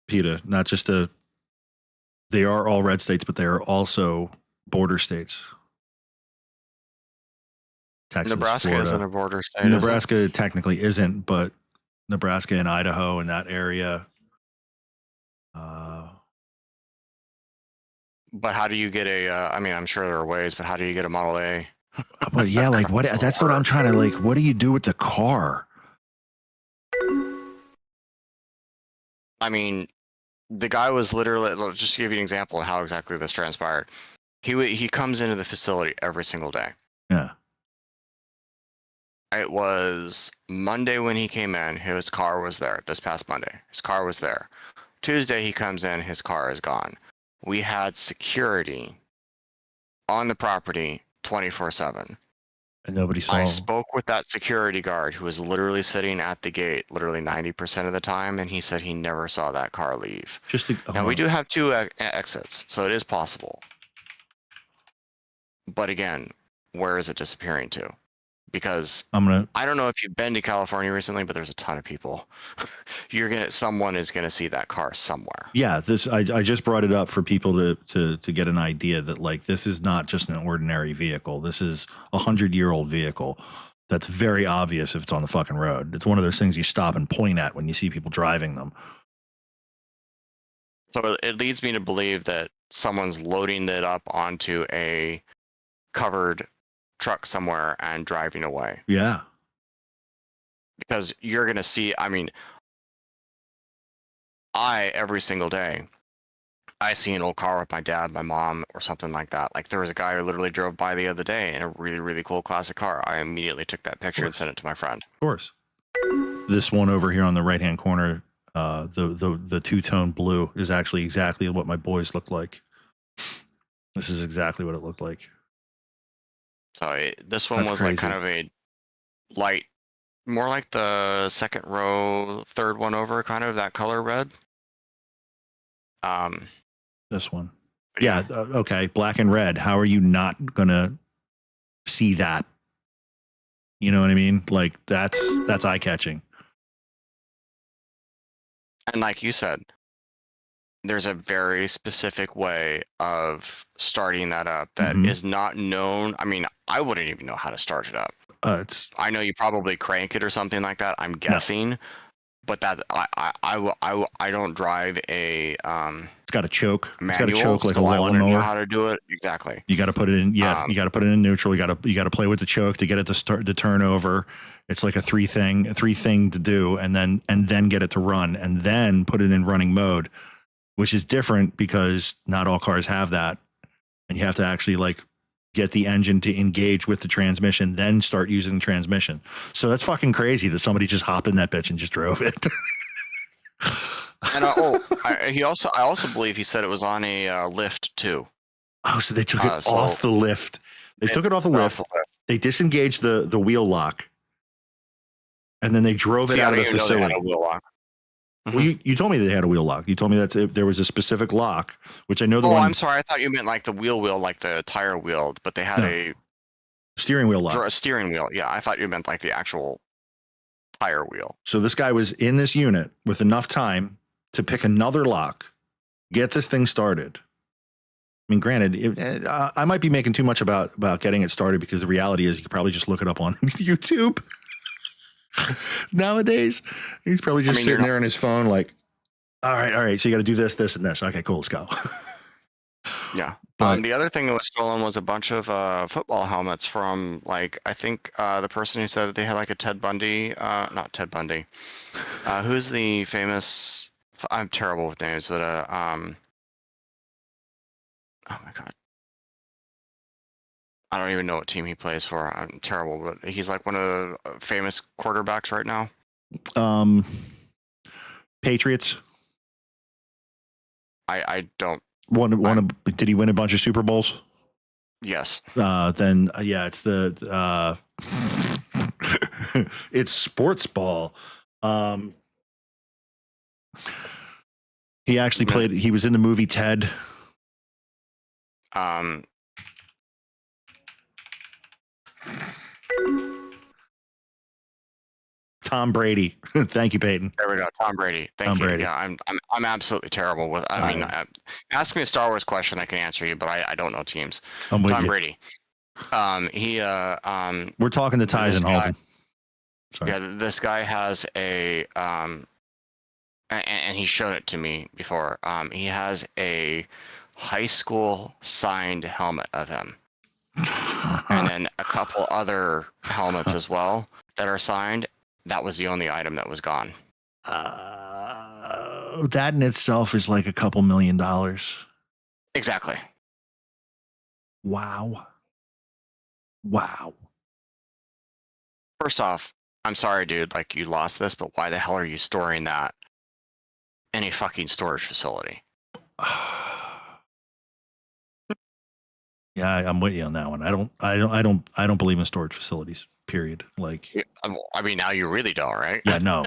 PETA, not just they are all red states, but they are also border states. Texas,
Nebraska
Florida.
isn't a border state.
Nebraska technically isn't, but Nebraska and Idaho and that area.
But how do you get a? I mean, I'm sure there are ways, but how do you get a Model A?
But yeah, like what? That's what I'm trying to like. What do you do with the car?
I mean, the guy was literally. Just to give you an example of how exactly this transpired. He comes into the facility every single day.
Yeah.
It was Monday when he came in. His car was there. This past Monday, his car was there. Tuesday he comes in. His car is gone. We had security on the property 24/7.
And nobody saw.
I spoke with that security guard who was literally sitting at the gate literally 90% of the time, and he said he never saw that car leave. Now, we do have 2 exits, so it is possible. But again, where is it disappearing to? Because I don't know if you've been to California recently, but there's a ton of people. Someone is gonna see that car somewhere.
Yeah, I just brought it up for people to get an idea that like this is not just an ordinary vehicle. This is a 100-year-old vehicle. That's very obvious if it's on the fucking road. It's one of those things you stop and point at when you see people driving them.
So it leads me to believe that someone's loading it up onto a covered truck somewhere and driving away.
Yeah.
Because you're going to see, I mean, every single day, I see an old car with my dad, my mom, or something like that. Like there was a guy who literally drove by the other day in a really, really cool classic car. I immediately took that picture and sent it to my friend.
Of course. This one over here on the right-hand corner, the two-tone blue is actually exactly what my boys look like. This is exactly what it looked like.
So this one was like kind of a light, more like the second row, third one over, kind of that color red.
This one. Yeah. Okay. Black and red. How are you not gonna see that? You know what I mean? Like that's eye catching.
And like you said, there's a very specific way of starting that up that is not known. I mean, I wouldn't even know how to start it up. I know you probably crank it or something like that. I'm guessing, but that I don't drive a.
It's got a choke.
Manual,
it's got a choke like
so
a lawnmower.
I wouldn't know how to do it exactly.
You got to put it in. Yeah, you got to put it in neutral. You got to play with the choke to get it to start to turn over. It's like a three thing to do, and then get it to run, and then put it in running mode, which is different because not all cars have that, and you have to actually like get the engine to engage with the transmission, then start using the transmission. So that's fucking crazy that somebody just hopped in that bitch and just drove it.
And I also believe he said it was on a lift too.
Oh, so they took it off the lift. They took it off the lift. They disengaged the wheel lock, and then they drove it out of the facility. They had a wheel lock. Well, you told me they had a wheel lock. You told me that there was a specific lock, which I know the one.
I'm sorry. I thought you meant like the wheel, like the tire wheel, but they had a
steering wheel lock.
A steering wheel. Yeah, I thought you meant like the actual tire wheel.
So this guy was in this unit with enough time to pick another lock, get this thing started. I mean, granted, I might be making too much about getting it started because the reality is you could probably just look it up on YouTube. Nowadays, he's probably just sitting there on his phone like, all right. So you got to do this, this, and this. Okay, cool. Let's go.
Yeah. The other thing that was stolen was a bunch of football helmets from like, I think the person who said that they had like a Ted Bundy, not Ted Bundy. Who's the famous, I'm terrible with names, but oh my God. I don't even know what team he plays for. I'm terrible, but he's like one of the famous quarterbacks right now.
Patriots.
I don't.
Did he win a bunch of Super Bowls?
Yes.
Then it's the it's sports ball. He actually played. He was in the movie Ted. Tom Brady. Thank you, Peyton.
There we go. Tom Brady. Thank you.
Brady.
Yeah, I'm absolutely terrible with. I mean, ask me a Star Wars question, I can answer you, but I don't know teams.
I'm with
Tom
you.
Brady.
We're talking to Tyson Holden.
Sorry. Yeah, this guy has a and he's shown it to me before. He has a high school signed helmet of him, and then a couple other helmets as well that are signed. That was the only item that was gone.
That in itself is like a couple $1 million.
Exactly.
Wow.
First off, I'm sorry, dude. Like, you lost this, but why the hell are you storing that in a fucking storage facility?
Yeah, I'm with you on that one. I don't believe in storage facilities. Period. Like,
I mean, now you really don't, right?
Yeah, no.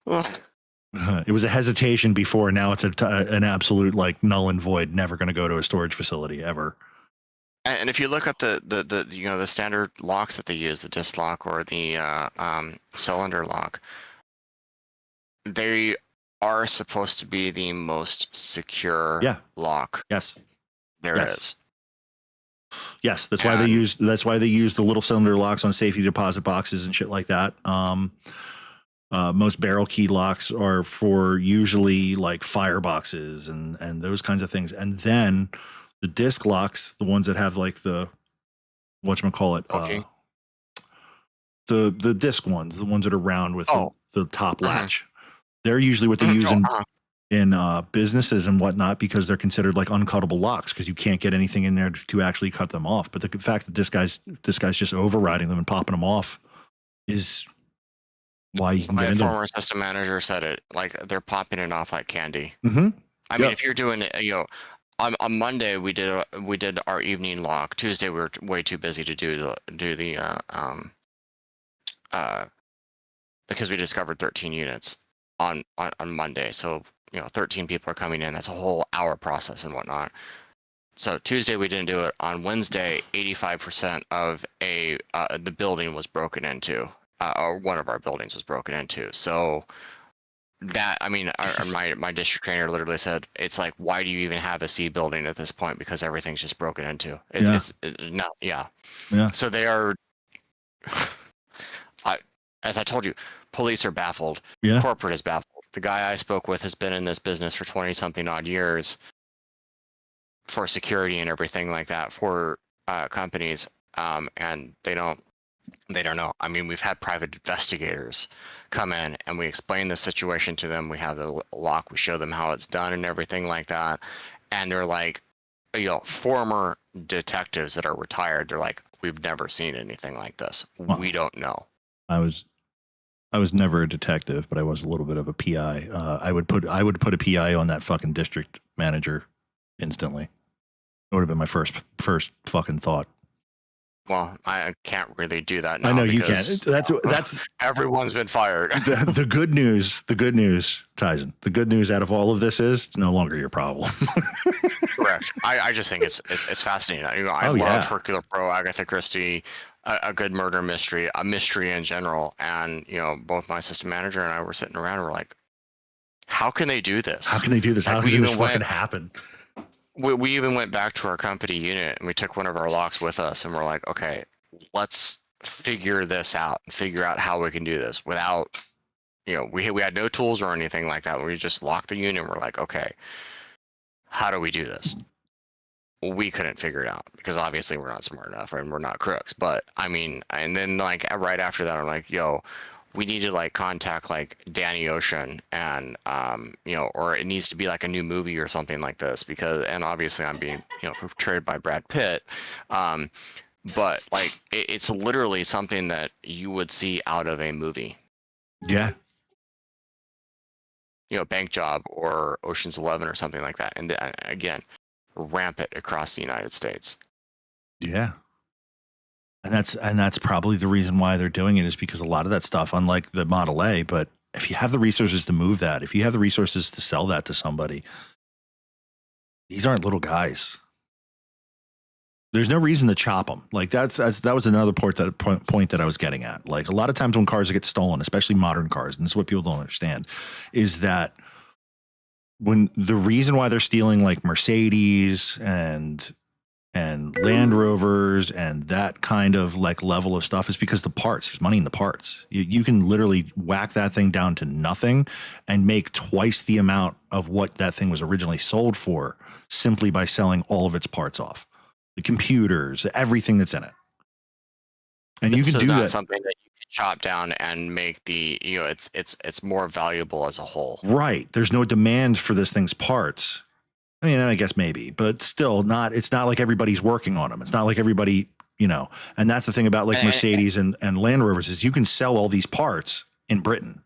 It was a hesitation before. Now it's an absolute like null and void. Never going to go to a storage facility ever.
And if you look up the the standard locks that they use, the disc lock or the cylinder lock, they are supposed to be the most secure lock.
Yes,
there is.
Yes, that's why they use the little cylinder locks on safety deposit boxes and shit like that. Most barrel key locks are for usually like fireboxes and those kinds of things. And then the disc locks, the ones that have like the whatchamacallit, the disc ones, the ones that are round with the top latch. They're usually what they use in businesses and whatnot, because they're considered like uncuttable locks because you can't get anything in there to actually cut them off. But the fact that this guy's just overriding them and popping them off is why you can get into.
My former system manager said it, like they're popping it off like candy.
Mm-hmm.
I mean, if you're doing it, on Monday we did our evening lock. Tuesday we were way too busy to do the because we discovered 13 units on Monday. So 13 people are coming in. That's a whole hour process and whatnot. So Tuesday we didn't do it. On Wednesday, 85% of the building was broken into, or one of our buildings was broken into. So that, I mean, my district trainer literally said, it's like, why do you even have a C building at this point? Because everything's just broken into. Yeah. So they are, as I told you, police are baffled.
Yeah.
Corporate is baffled. The guy I spoke with has been in this business for 20-something odd years for security and everything like that for companies, and they don't know. I mean, we've had private investigators come in and we explain the situation to them. We have the lock, we show them how it's done and everything like that, and they're like, former detectives that are retired, they're like, we've never seen anything like this. Well, we don't know.
I was never a detective, but I was a little bit of a PI. I would put a PI on that fucking district manager instantly. It would have been my first fucking thought.
Well, I can't really do that now.
I know you can't. That's
everyone's been fired.
The good news, Tyson. The good news out of all of this is it's no longer your problem.
Correct. I just think it's fascinating. I love Hercule Poirot, Agatha Christie, a good murder mystery, a mystery in general. And both my system manager and I were sitting around and we're like, how can they do this?
How can they do this? How can this fucking happen?
We even went back to our company unit and we took one of our locks with us and we're like, okay, let's figure this out and figure out how we can do this without, we had no tools or anything like that. We just locked the unit and we're like, okay, how do we do this? We couldn't figure it out because obviously we're not smart enough and we're not crooks. But I mean, and then like right after that, I'm like, we need to like contact like Danny Ocean and or it needs to be like a new movie or something like this and obviously I'm being portrayed by Brad Pitt, but like it's literally something that you would see out of a movie.
Yeah.
Bank Job or Ocean's 11 or something like that, and again, rampant across the United States.
Yeah. And that's probably the reason why they're doing it, is because a lot of that stuff, unlike the Model A, but if you have the resources to move that, if you have the resources to sell that to somebody, these aren't little guys. There's no reason to chop them. Like that was another point that I was getting at. Like a lot of times when cars get stolen, especially modern cars, and this is what people don't understand, is that when the reason why they're stealing like Mercedes and Land Rovers and that kind of like level of stuff is because the parts, there's money in the parts. You can literally whack that thing down to nothing and make twice the amount of what that thing was originally sold for simply by selling all of its parts off. The computers, everything that's in it. And you can do that.
Something that you can chop down and make it's more valuable as a whole.
Right. There's no demand for this thing's parts. I mean, I guess maybe, but still not. It's not like everybody's working on them. It's not like everybody, and that's the thing about like Mercedes and Land Rovers is you can sell all these parts in Britain,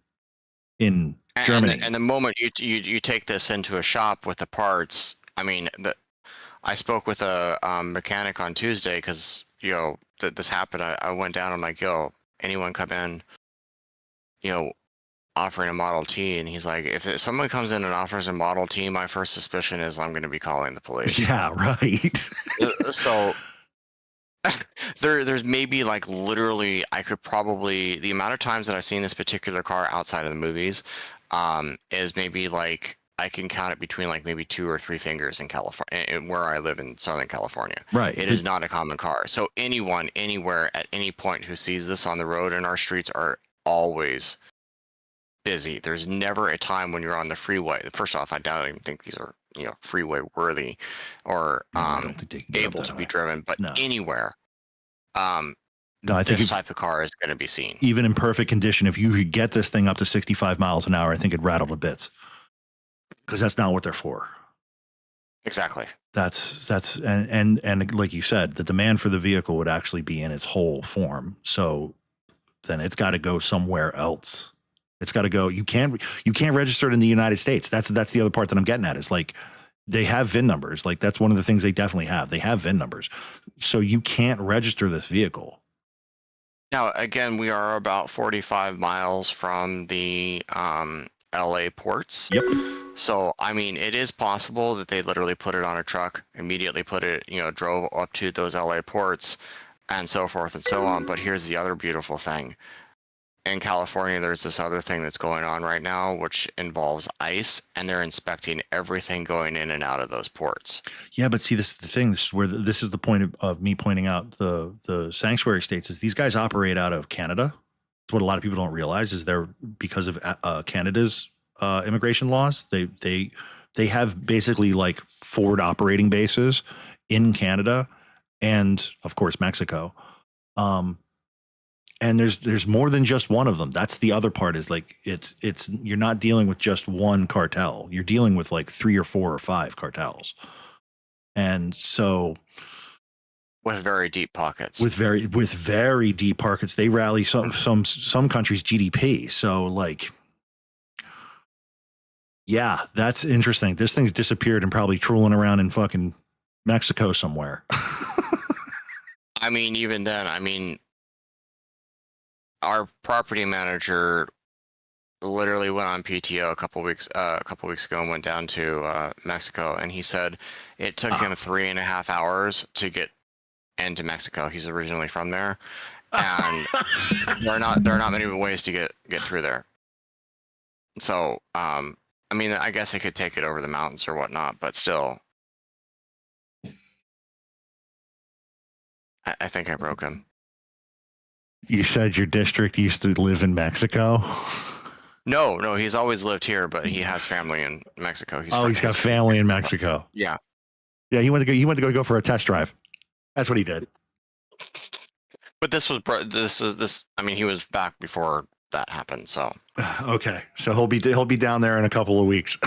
in Germany.
And the moment you take this into a shop with the parts, I mean, I spoke with a mechanic on Tuesday because, this happened. I went down. I'm like, anyone come in, offering a Model T? And he's like, if someone comes in and offers a Model T, my first suspicion is I'm going to be calling the police.
Yeah, right.
So there's maybe like literally, I could probably, the amount of times that I've seen this particular car outside of the movies is maybe like, I can count it between like maybe 2 or 3 fingers in California, where I live in Southern California.
Right.
It is not a common car. So anyone, anywhere, at any point who sees this on the road, and our streets are always busy. There's never a time when you're on the freeway. First off, I don't even think these are, freeway worthy or able to be driven, but anywhere. No, I think this type of car is going to be seen.
Even in perfect condition, if you could get this thing up to 65 miles an hour, I think it'd rattle to bits. Because that's not what they're for.
Exactly.
That's and like you said, the demand for the vehicle would actually be in its whole form. So then it's got to go somewhere else. It's got to go. You can't register it in the United States. That's the other part that I'm getting at is like they have VIN numbers. Like that's one of the things they definitely have. They have VIN numbers. So you can't register this vehicle.
Now, again, we are about 45 miles from the LA ports.
Yep.
So, I mean, it is possible that they literally put it on a truck, immediately put it, drove up to those LA ports and so forth and so on. But here's the other beautiful thing. In California, there's this other thing that's going on right now, which involves ICE, and they're inspecting everything going in and out of those ports.
Yeah, but see, this is the thing. This is the point of me pointing out the sanctuary states is these guys operate out of Canada. It's what a lot of people don't realize is they're because of Canada's immigration laws. They have basically like forward operating bases in Canada and of course Mexico. And there's more than just one of them. That's the other part is like it's you're not dealing with just one cartel. You're dealing with like 3 or 4 or 5 cartels. And so
with very deep pockets.
With very deep pockets. They rally some countries' GDP. So like yeah, that's interesting. This thing's disappeared and probably trolling around in fucking Mexico somewhere.
I mean, even then, our property manager literally went on PTO a couple weeks ago and went down to Mexico, and he said it took him 3.5 hours to get into Mexico. He's originally from there, and there are not many ways to get through there. So, I guess I could take it over the mountains or whatnot, but still, I think I broke him.
You said your district used to live in Mexico?
No, he's always lived here, but he has family in Mexico.
He's got family in Mexico.
Yeah.
Yeah, he went to go for a test drive. That's what he did.
But he was back before that happened, so.
Okay. So he'll be down there in a couple of weeks.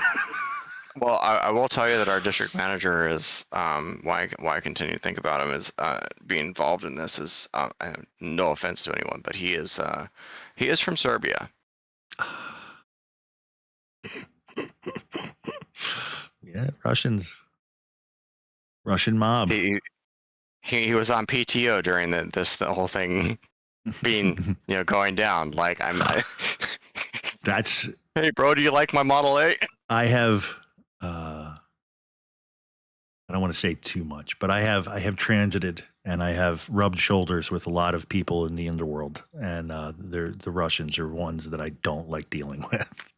Well, I will tell you that our district manager is why I continue to think about him is being involved in this is no offense to anyone, but he is from Serbia.
Yeah, Russian mob.
He was on PTO during the whole thing being going down. Like
That's.
Hey, bro, do you like my Model A?
I have. I don't want to say too much, but I have transited and I have rubbed shoulders with a lot of people in the underworld, and the Russians are ones that I don't like dealing with.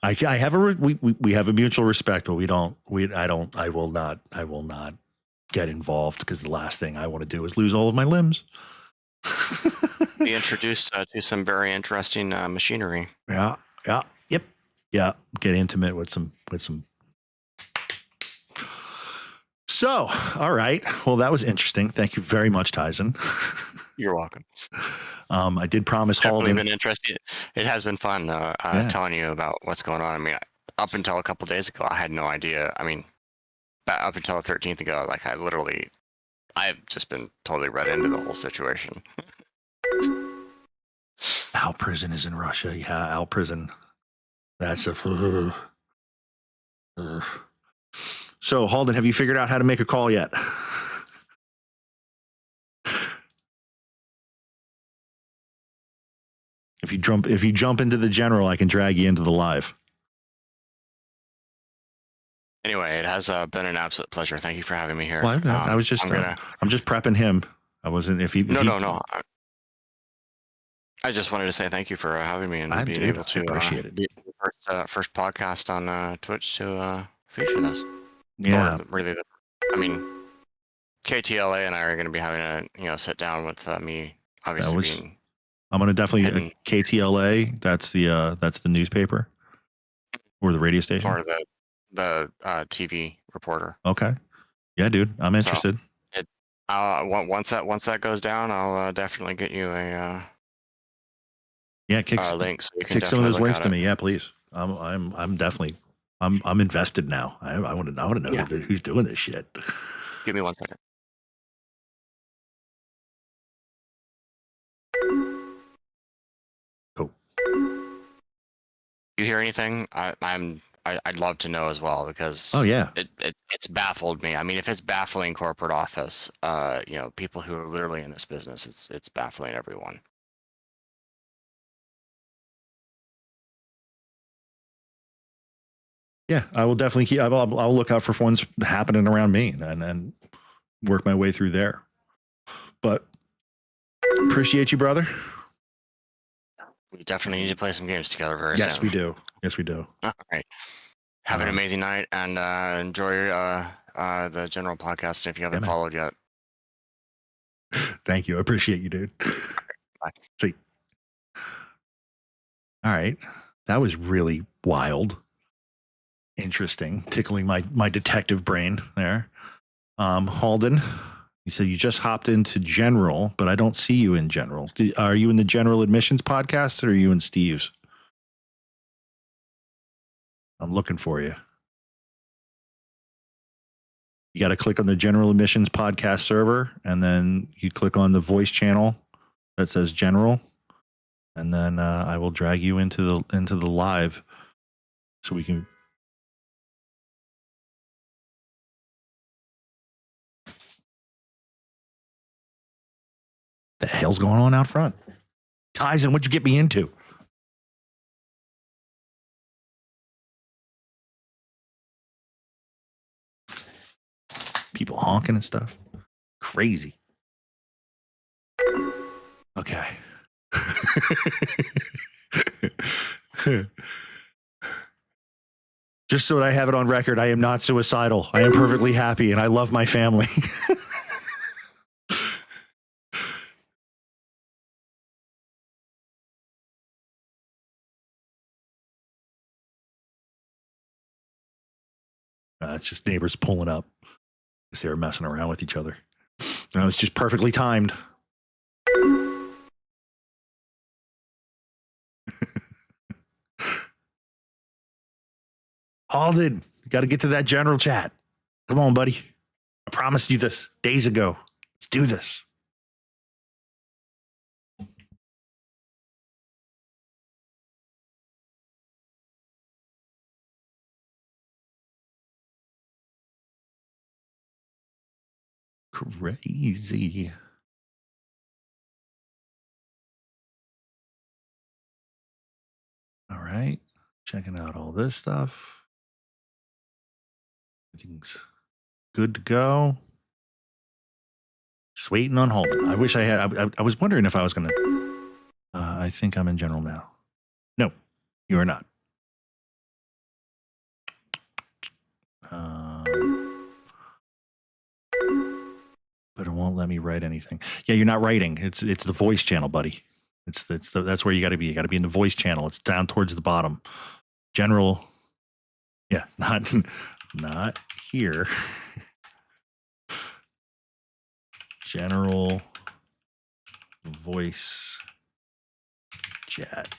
I have we have a mutual respect, but I will not get involved, because the last thing I want to do is lose all of my limbs.
Be introduced to some very interesting machinery.
Yeah. Yep. Yeah. Get intimate with some. So, all right. Well, that was interesting. Thank you very much, Tyson.
You're welcome.
I did promise
Definitely
Halden.
been interesting. It has been fun telling you about what's going on. I mean, up until a couple days ago, I had no idea. I mean, up until the 13th ago, like I've just been totally read into the whole situation.
Al Prison is in Russia. Yeah, Al Prison. That's a. So, Halden, have you figured out how to make a call yet? If you jump into the general, I can drag you into the live.
Anyway, it has been an absolute pleasure. Thank you for having me here.
Well, I was just I'm just prepping him. I wasn't. No.
I just wanted to say thank you for having me and being able to
appreciate it.
Be the first podcast on Twitch to feature this.
Yeah,
really. I mean, KTLA and I are going to be having a sit down with me. Obviously,
I'm going to definitely KTLA. That's the newspaper or the radio station
or the TV reporter.
Okay, yeah, dude, I'm interested.
So once that goes down, I'll definitely get you a
kick
link. So you can
kick some of those links to me. Yeah, please. I'm definitely I'm invested now. I want to know who's doing this shit.
Give me 1 second.
Cool.
You hear anything? I'd love to know as well, because it's baffled me. I mean, if it's baffling corporate office, people who are literally in this business, it's baffling everyone.
Yeah, I will definitely I'll look out for ones happening around me and work my way through there. But appreciate you, brother.
We definitely need to play some games together very
soon. Yes, we do.
All right. Have an amazing night, and enjoy the general podcast if you haven't followed yet.
Thank you. I appreciate you, dude.
Bye.
See. All right. That was really wild. Interesting. Tickling my detective brain there. Halden, you said you just hopped into general, but I don't see you in general. Are you in the general admissions podcast, or are you in Steve's? I'm looking for you. You got to click on the general admissions podcast server, and then you click on the voice channel that says general, and then I will drag you into the live so we can. The hell's going on out front? Tyson, what'd you get me into? People honking and stuff. Crazy. Okay. Just so that I have it on record, I am not suicidal. I am perfectly happy and I love my family. It's just neighbors pulling up because they were messing around with each other. No, it's just perfectly timed. Halden, you got to get to that general chat. Come on, buddy. I promised you this days ago. Let's do this. Crazy. All right. Checking out all this stuff. Everything's good to go. Just waiting on Holden. I wish I had. I was wondering if I was going to. I think I'm in general now. No, you are not. But it won't let me write anything. Yeah, you're not writing. It's the voice channel, buddy. That's where you got to be. You got to be in the voice channel. It's down towards the bottom. General. Yeah, not here. General voice chat.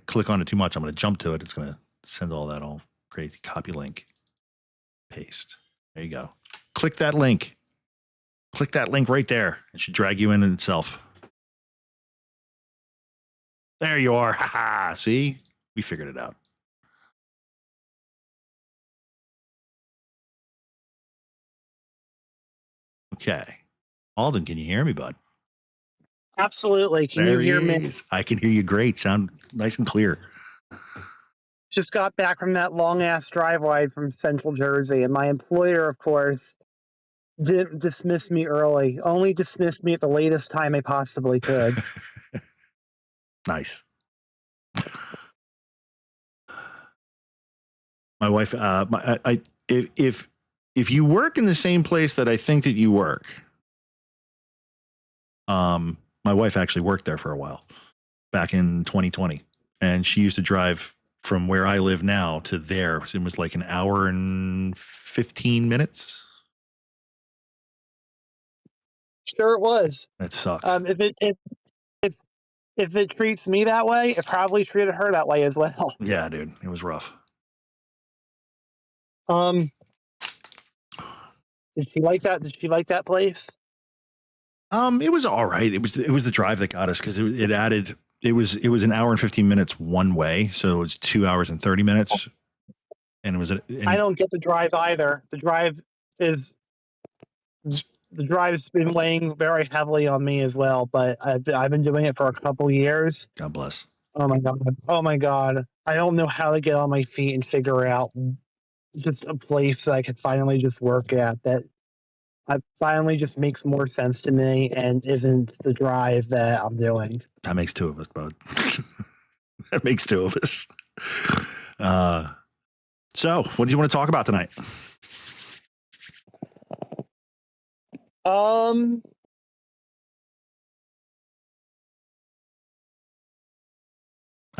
Click on it too much. I'm going to jump to it. It's going to send all that all crazy. Copy link. Paste. There you go. Click that link. Click that link right there. It should drag you in itself. There you are. Ha ha. See? We figured it out. Okay. Alden, can you hear me, bud?
Absolutely. Can you hear me?
I can hear you great. Sound nice and clear.
Just got back from that long ass drive ride from Central Jersey, and my employer, of course, didn't dismiss me early. Only dismissed me at the latest time I possibly could.
Nice. My wife, if you work in the same place that I think that you work, my wife actually worked there for a while back in 2020, and she used to drive from where I live now to there. It was like an hour and 15 minutes.
Sure, it was.
That sucks.
If it treats me that way, it probably treated her that way as well.
Yeah, dude, it was rough.
Did she like that? Did she like that place?
It was all right. It was the drive that got us, because it was an hour and 15 minutes one way, so it's 2 hours and 30 minutes. And it was
I don't get the drive either. The drive's been weighing very heavily on me as well, but I've been doing it for a couple years.
God bless.
Oh my god. I don't know how to get on my feet and figure out just a place that I could finally just work at that finally just makes more sense to me and isn't the drive that I'm doing.
That makes two of us, bud. That makes two of us. So what did you want to talk about tonight? I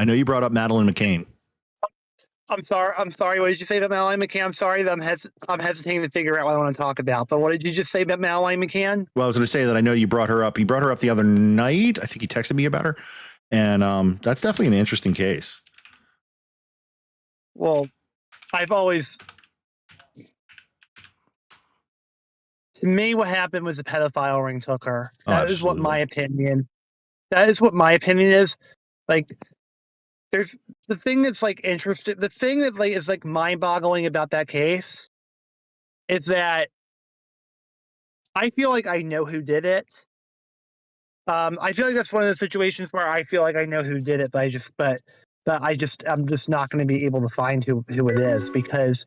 know you brought up Madeleine McCann.
I'm sorry. What did you say about Madeleine McCann? I'm sorry that I'm hesitating to figure out what I want to talk about. But what did you just say about Madeleine McCann?
Well, I was going to say that I know you brought her up. You brought her up the other night. I think you texted me about her, and that's definitely an interesting case.
Well, to me, what happened was a pedophile ring took her. That is what my opinion. That is what my opinion is. Like, there's the thing that's like interesting. The thing that like is like mind-boggling about that case is that I feel like I know who did it. I feel like that's one of the situations where I feel like I know who did it, but I'm just not going to be able to find who it is, because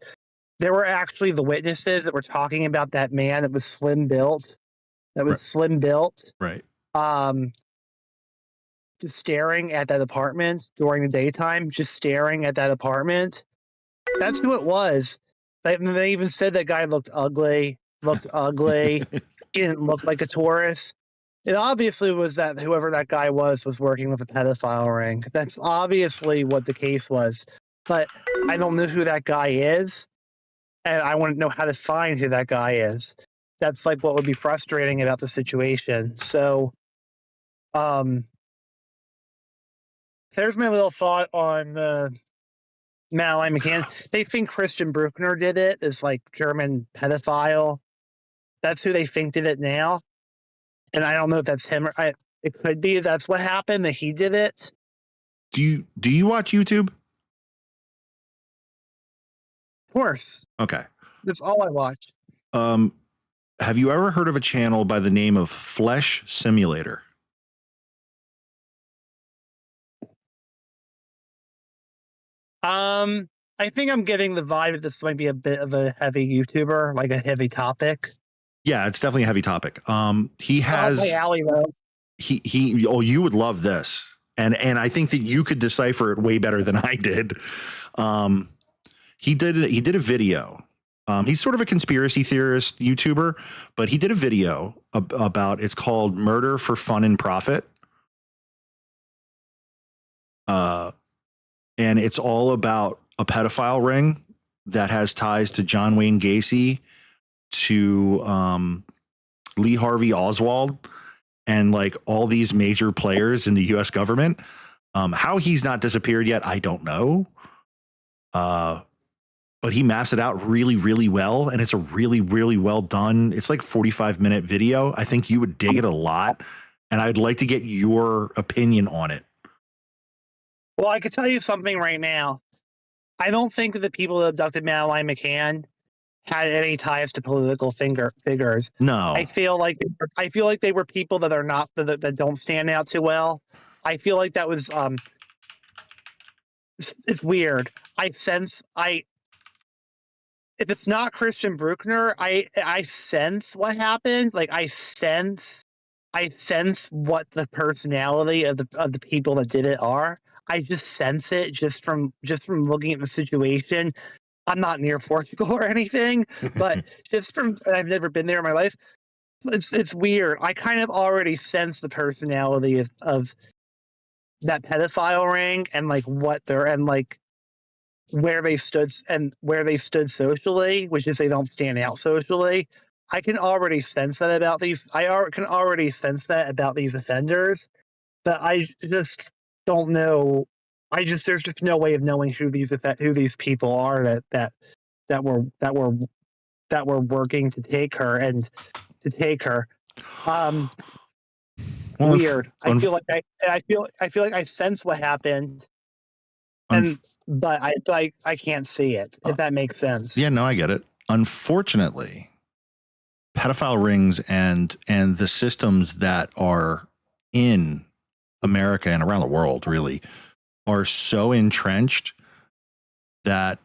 there were actually the witnesses that were talking about that man that was slim built.
Right.
Just staring at that apartment during the daytime, just staring at that apartment. That's who it was. They even said that guy looked ugly. He didn't look like a tourist. It obviously was that whoever that guy was working with a pedophile ring. That's obviously what the case was. But I don't know who that guy is, and I want to know how to find who that guy is. That's like what would be frustrating about the situation. So, there's my little thought on Madeleine McCann. They think Christian Bruckner did it, this like German pedophile. That's who they think did it now. And I don't know if that's him or it could be that's what happened, that he did it.
Do you watch YouTube?
Of course.
Okay.
That's all I watch.
Have you ever heard of a channel by the name of Flesh Simulator?
I think I'm getting the vibe that this might be a bit of a heavy YouTuber, like a heavy topic.
Yeah, it's definitely a heavy topic. He has
my alley though.
You would love this. And I think that you could decipher it way better than I did. He did a video. He's sort of a conspiracy theorist YouTuber, but he did a video about, it's called Murder for Fun and Profit. And it's all about a pedophile ring that has ties to John Wayne Gacy, to Lee Harvey Oswald, and like all these major players in the US government. How he's not disappeared yet, I don't know. But he maps it out really, really well. And it's a really, really well done. It's like 45-minute video. I think you would dig it a lot. And I'd like to get your opinion on it.
Well, I could tell you something right now. I don't think the people that abducted Madeleine McCann had any ties to political figures.
No,
I feel like they were people that are not that don't stand out too well. I feel like that was it's weird. If it's not Christian Bruckner, I sense what happened. Like I sense what the personality of the people that did it are. I just sense it just from looking at the situation. I'm not near Portugal or anything, but just from, I've never been there in my life. It's weird. I kind of already sense the personality of that pedophile ring and like what they're, and like where they stood socially, which is they don't stand out socially. I can already sense that about these. Can already sense that about these offenders, but I just don't know. There's just no way of knowing who these people are that were working to take her. Weird. I feel like I sense what happened, but I can't see it, if that makes sense.
Yeah, no, I get it. Unfortunately, pedophile rings and the systems that are in America and around the world really are so entrenched that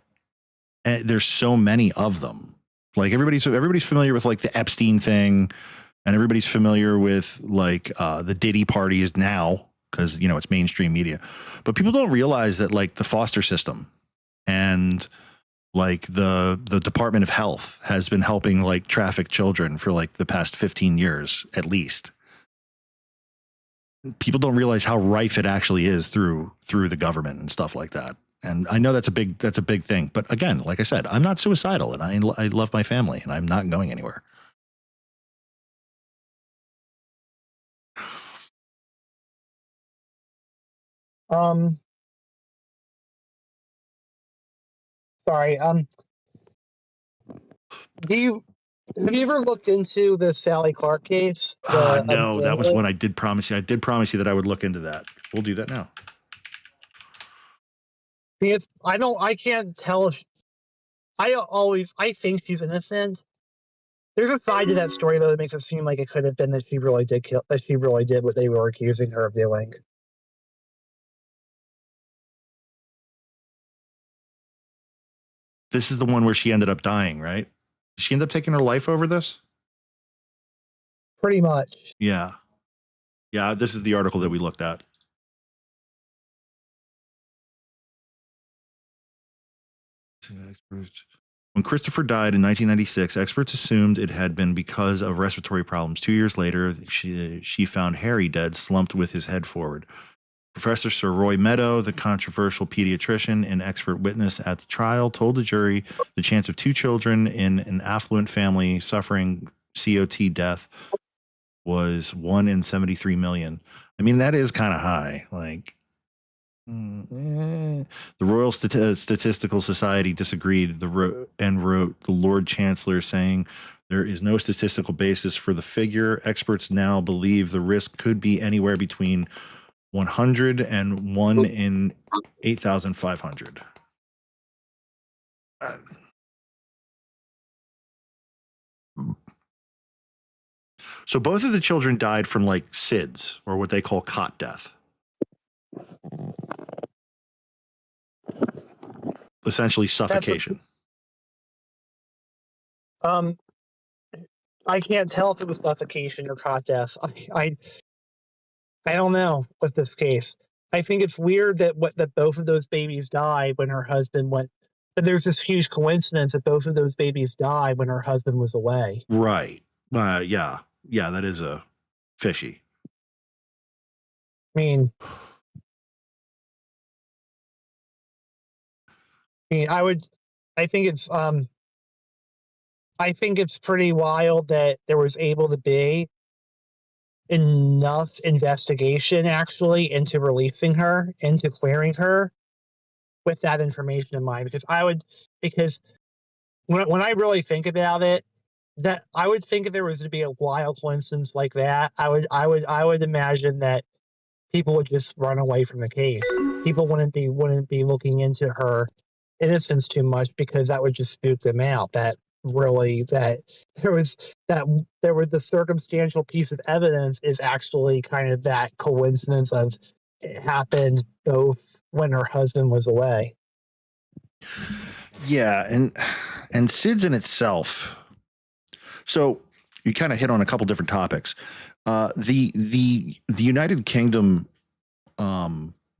there's so many of them. Like everybody's familiar with like the Epstein thing, and everybody's familiar with like the Diddy parties now because it's mainstream media. But people don't realize that like the foster system and like the Department of Health has been helping like traffic children for like the past 15 years at least. People don't realize how rife it actually is through the government and stuff like that. And I know that's a big thing. But again, like I said, I'm not suicidal, and I love my family, and I'm not going anywhere.
Sorry. Have you ever looked into the Sally Clark case?
No, that was one I did promise you. I did promise you that I would look into that. We'll do that now.
I can't tell if I think she's innocent. There's a side to that story though that makes it seem like it could have been that she really did what they were accusing her of doing.
This is the one where she ended up dying, right? Did she end up taking her life over this?
Pretty much.
Yeah. Yeah, this is the article that we looked at. When Christopher died in 1996, experts assumed it had been because of respiratory problems. 2 years later, she found Harry dead, slumped with his head forward. Professor Sir Roy Meadow, the controversial pediatrician and expert witness at the trial, told the jury the chance of 2 children in an affluent family suffering COT death was 1 in 73 million. I mean, that is kind of high. Like, the Royal Statistical Society disagreed and wrote the Lord Chancellor saying there is no statistical basis for the figure. Experts now believe the risk could be anywhere between 100 and 1 in 8,500. So both of the children died from like SIDS, or what they call cot death. essentially suffocation.
I can't tell if it was suffocation or cot death. I don't know with this case. I think it's weird that both of those babies died when her husband went. But there's this huge coincidence that both of those babies died when her husband was away.
Right. Yeah, that is a fishy.
I mean, I think it's pretty wild that there was able to be enough investigation actually into releasing her, into clearing her with that information in mind. Because when I really think about it, that I would think if there was to be a wild coincidence like that, I would imagine that people would just run away from the case. People wouldn't be looking into her innocence too much, because that would just spook them out. That there was the circumstantial piece of evidence is actually kind of that coincidence of it happened both when her husband was away.
Yeah, and SIDS in itself. So you kind of hit on a couple different topics. The United Kingdom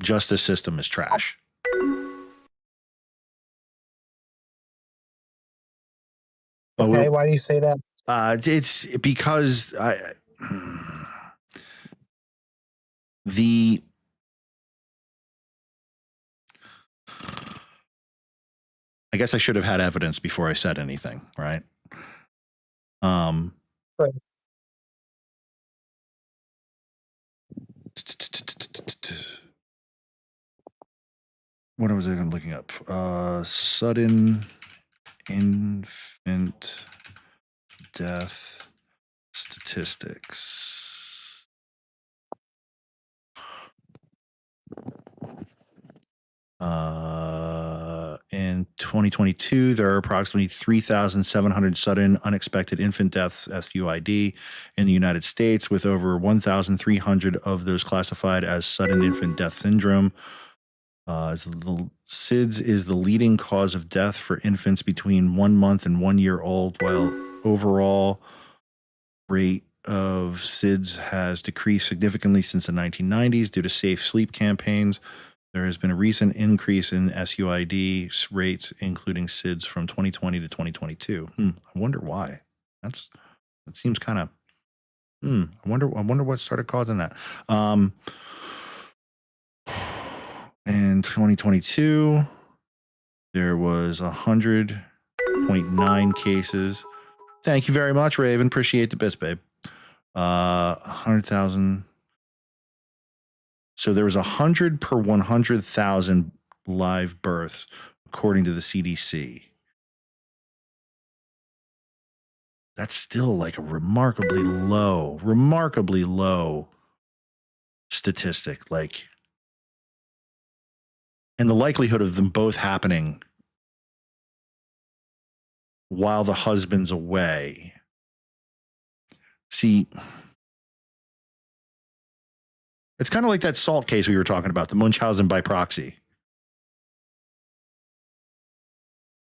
justice system is trash.
Okay, why do you say that?
It's because I guess I should have had evidence before I said anything, right?
Right.
What was I looking up? Sudden infant death statistics. In 2022, there are approximately 3,700 sudden unexpected infant deaths, SUID, in the United States, with over 1,300 of those classified as sudden infant death syndrome. SIDS is the leading cause of death for infants between 1 month and 1 year old, while overall rate of SIDS has decreased significantly since the 1990s due to safe sleep campaigns. There has been a recent increase in SUID rates, including SIDS, from 2020 to 2022. I wonder why. That seems kind of. I wonder what started causing that. In 2022, there was 100.9 cases. Thank you very much, Raven. Appreciate the bits, babe. 100,000. So there was 100 per 100,000 live births, according to the CDC. That's still like a remarkably low statistic. And the likelihood of them both happening while the husband's away. See, it's kind of like that SALT case we were talking about, the Munchausen by proxy.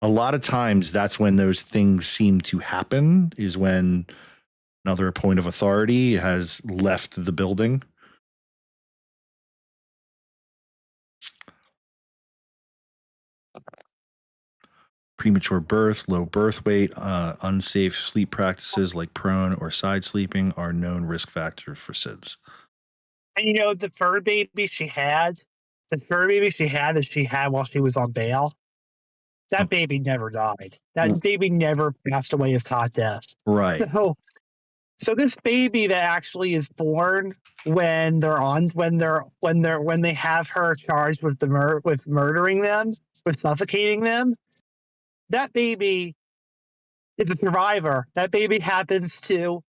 A lot of times that's when those things seem to happen, is when another point of authority has left the building. Premature birth, low birth weight, unsafe sleep practices like prone or side sleeping are known risk factors for SIDS.
And the fur baby she had that she had while she was on bail, that baby never died. That baby never passed away of cot death.
Right.
So this baby that actually is born when they have her charged with with murdering them, with suffocating them, that baby is a survivor. That baby happens to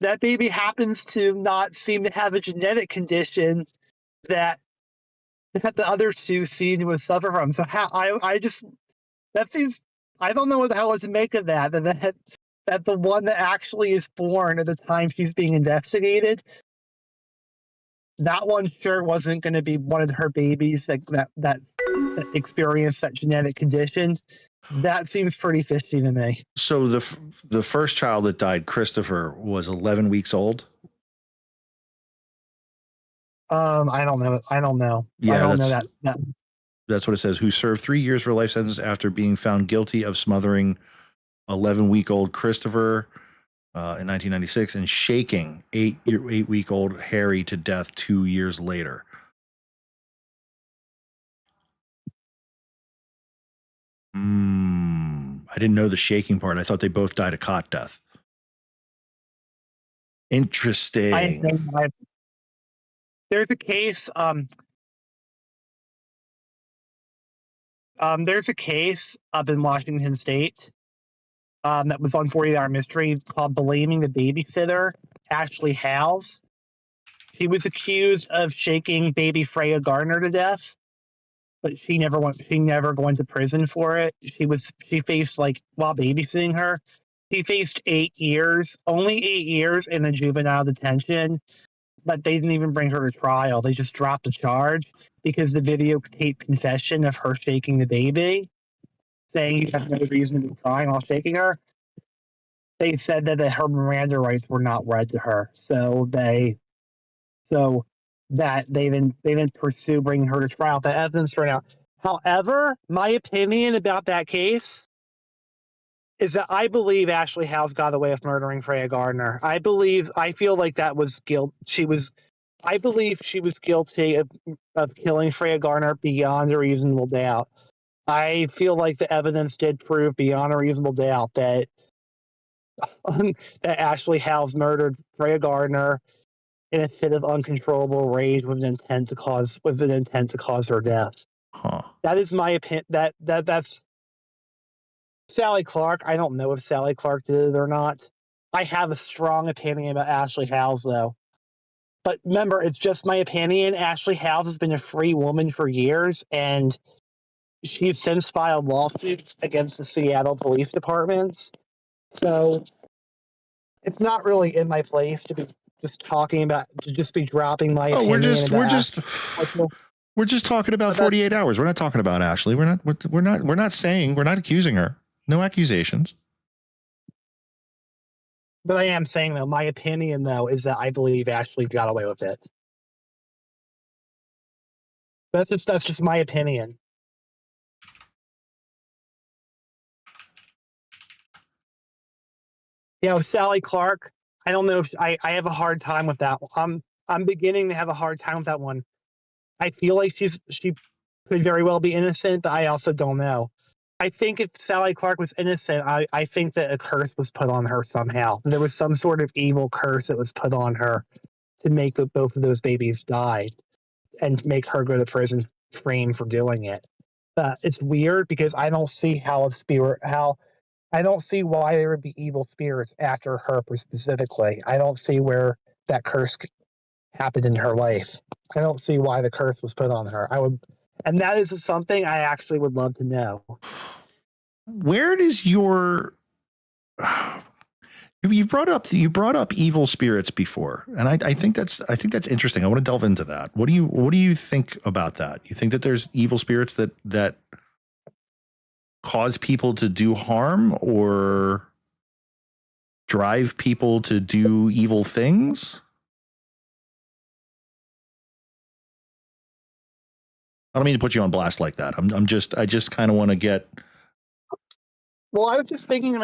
not seem to have a genetic condition that the other two seem to suffer from. So I don't know what the hell to make of that. That the one that actually is born at the time she's being investigated that one sure wasn't going to be one of her babies that experienced that genetic condition. That seems pretty fishy to me.
So the first child that died, Christopher, was 11 weeks old.
I don't know.
Yeah,
I don't know that.
That's what it says. Who served 3 years for a life sentence after being found guilty of smothering 11-week-old Christopher in 1996 and shaking 8-week-old Harry to death 2 years later. I didn't know the shaking part. I thought they both died a cot death. Interesting.
There's a case. There's a case up in Washington State that was on 48 Hour Mystery called "Blaming the Babysitter," Ashley Howes. She was accused of shaking baby Freya Gardner to death, but she never went to prison for it. She faced, like, while babysitting her, she faced 8 years, only 8 years in a juvenile detention, but they didn't even bring her to trial. They just dropped the charge because the videotape confession of her shaking the baby, saying you have no reason to be crying while shaking her. They said that her Miranda rights were not read to her, so they didn't pursue bringing her to trial. The evidence ran out. However, my opinion about that case is that I believe Ashley Howes got away with murdering Freya Gardner. I feel like that was guilt. I believe she was guilty of killing Freya Gardner beyond a reasonable doubt. I feel like the evidence did prove beyond a reasonable doubt that that Ashley Howes murdered Freya Gardner in a fit of uncontrollable rage with an intent to cause her death.
Huh.
That is my opinion. That's Sally Clark. I don't know if Sally Clark did it or not. I have a strong opinion about Ashley Howes, though. But remember, it's just my opinion. Ashley Howes has been a free woman for years, and she's since filed lawsuits against the Seattle police departments. So it's not really in my place to be just talking about, to just be dropping my opinion.
We're just talking about 48 hours. We're not talking about Ashley. We're not accusing her. No accusations.
But I am saying, though, my opinion, though, is that I believe Ashley got away with it. That's just my opinion. Sally Clark, I don't know if I have a hard time with that. I'm beginning to have a hard time with that one. I feel like she could very well be innocent, but I also don't know. I think if Sally Clark was innocent, I think that a curse was put on her somehow. There was some sort of evil curse that was put on her to make both of those babies die and make her go to prison frame for doing it. But it's weird because I don't see I don't see why there would be evil spirits after her specifically. I don't see where that curse happened in her life. I don't see why the curse was put on her. And that is something I actually would love to know.
Where does your you brought up evil spirits before, and I think that's interesting. I want to delve into that. What do you think about that? You think that there's evil spirits that cause people to do harm or drive people to do evil things? I don't mean to put you on blast like that. I just kind of want to get.
Well, I was just thinking,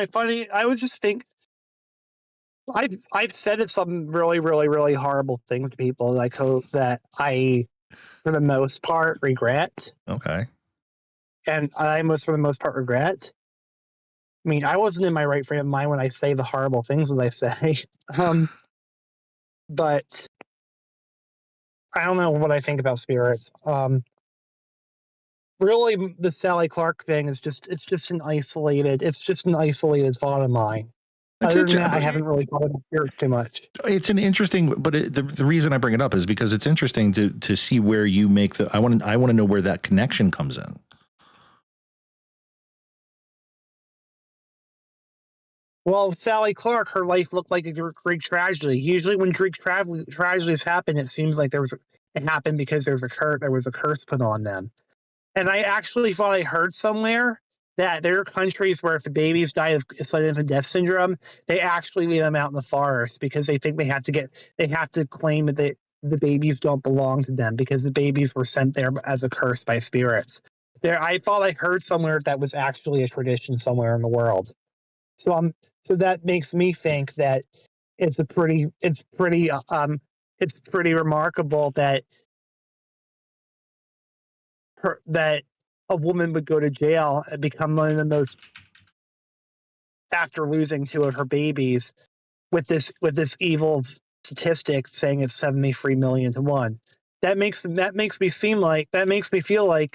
I've said some really, really, really horrible things to people that I, for the most part, regret.
Okay.
And for the most part, regret. I mean, I wasn't in my right frame of mind when I say the horrible things that I say. But I don't know what I think about spirits. Really, the Sally Clark thing is just an isolated thought of mine. Other than that, I haven't really thought about spirits too much.
It's an interesting, but the reason I bring it up is because it's interesting to see where you make I want to know where that connection comes in.
Well, Sally Clark, her life looked like a Greek tragedy. Usually, when Greek tragedies happen, it seems like it happened because there was a curse put on them. And I actually thought I heard somewhere that there are countries where if the babies die of sudden death syndrome, they actually leave them out in the forest because they think they have to claim that the babies don't belong to them because the babies were sent there as a curse by spirits. I thought I heard somewhere that was actually a tradition somewhere in the world. So that makes me think that it's pretty remarkable that a woman would go to jail and become one of the most, after losing 2 of her babies, with this evil statistic saying it's 73 million to 1. That makes me feel like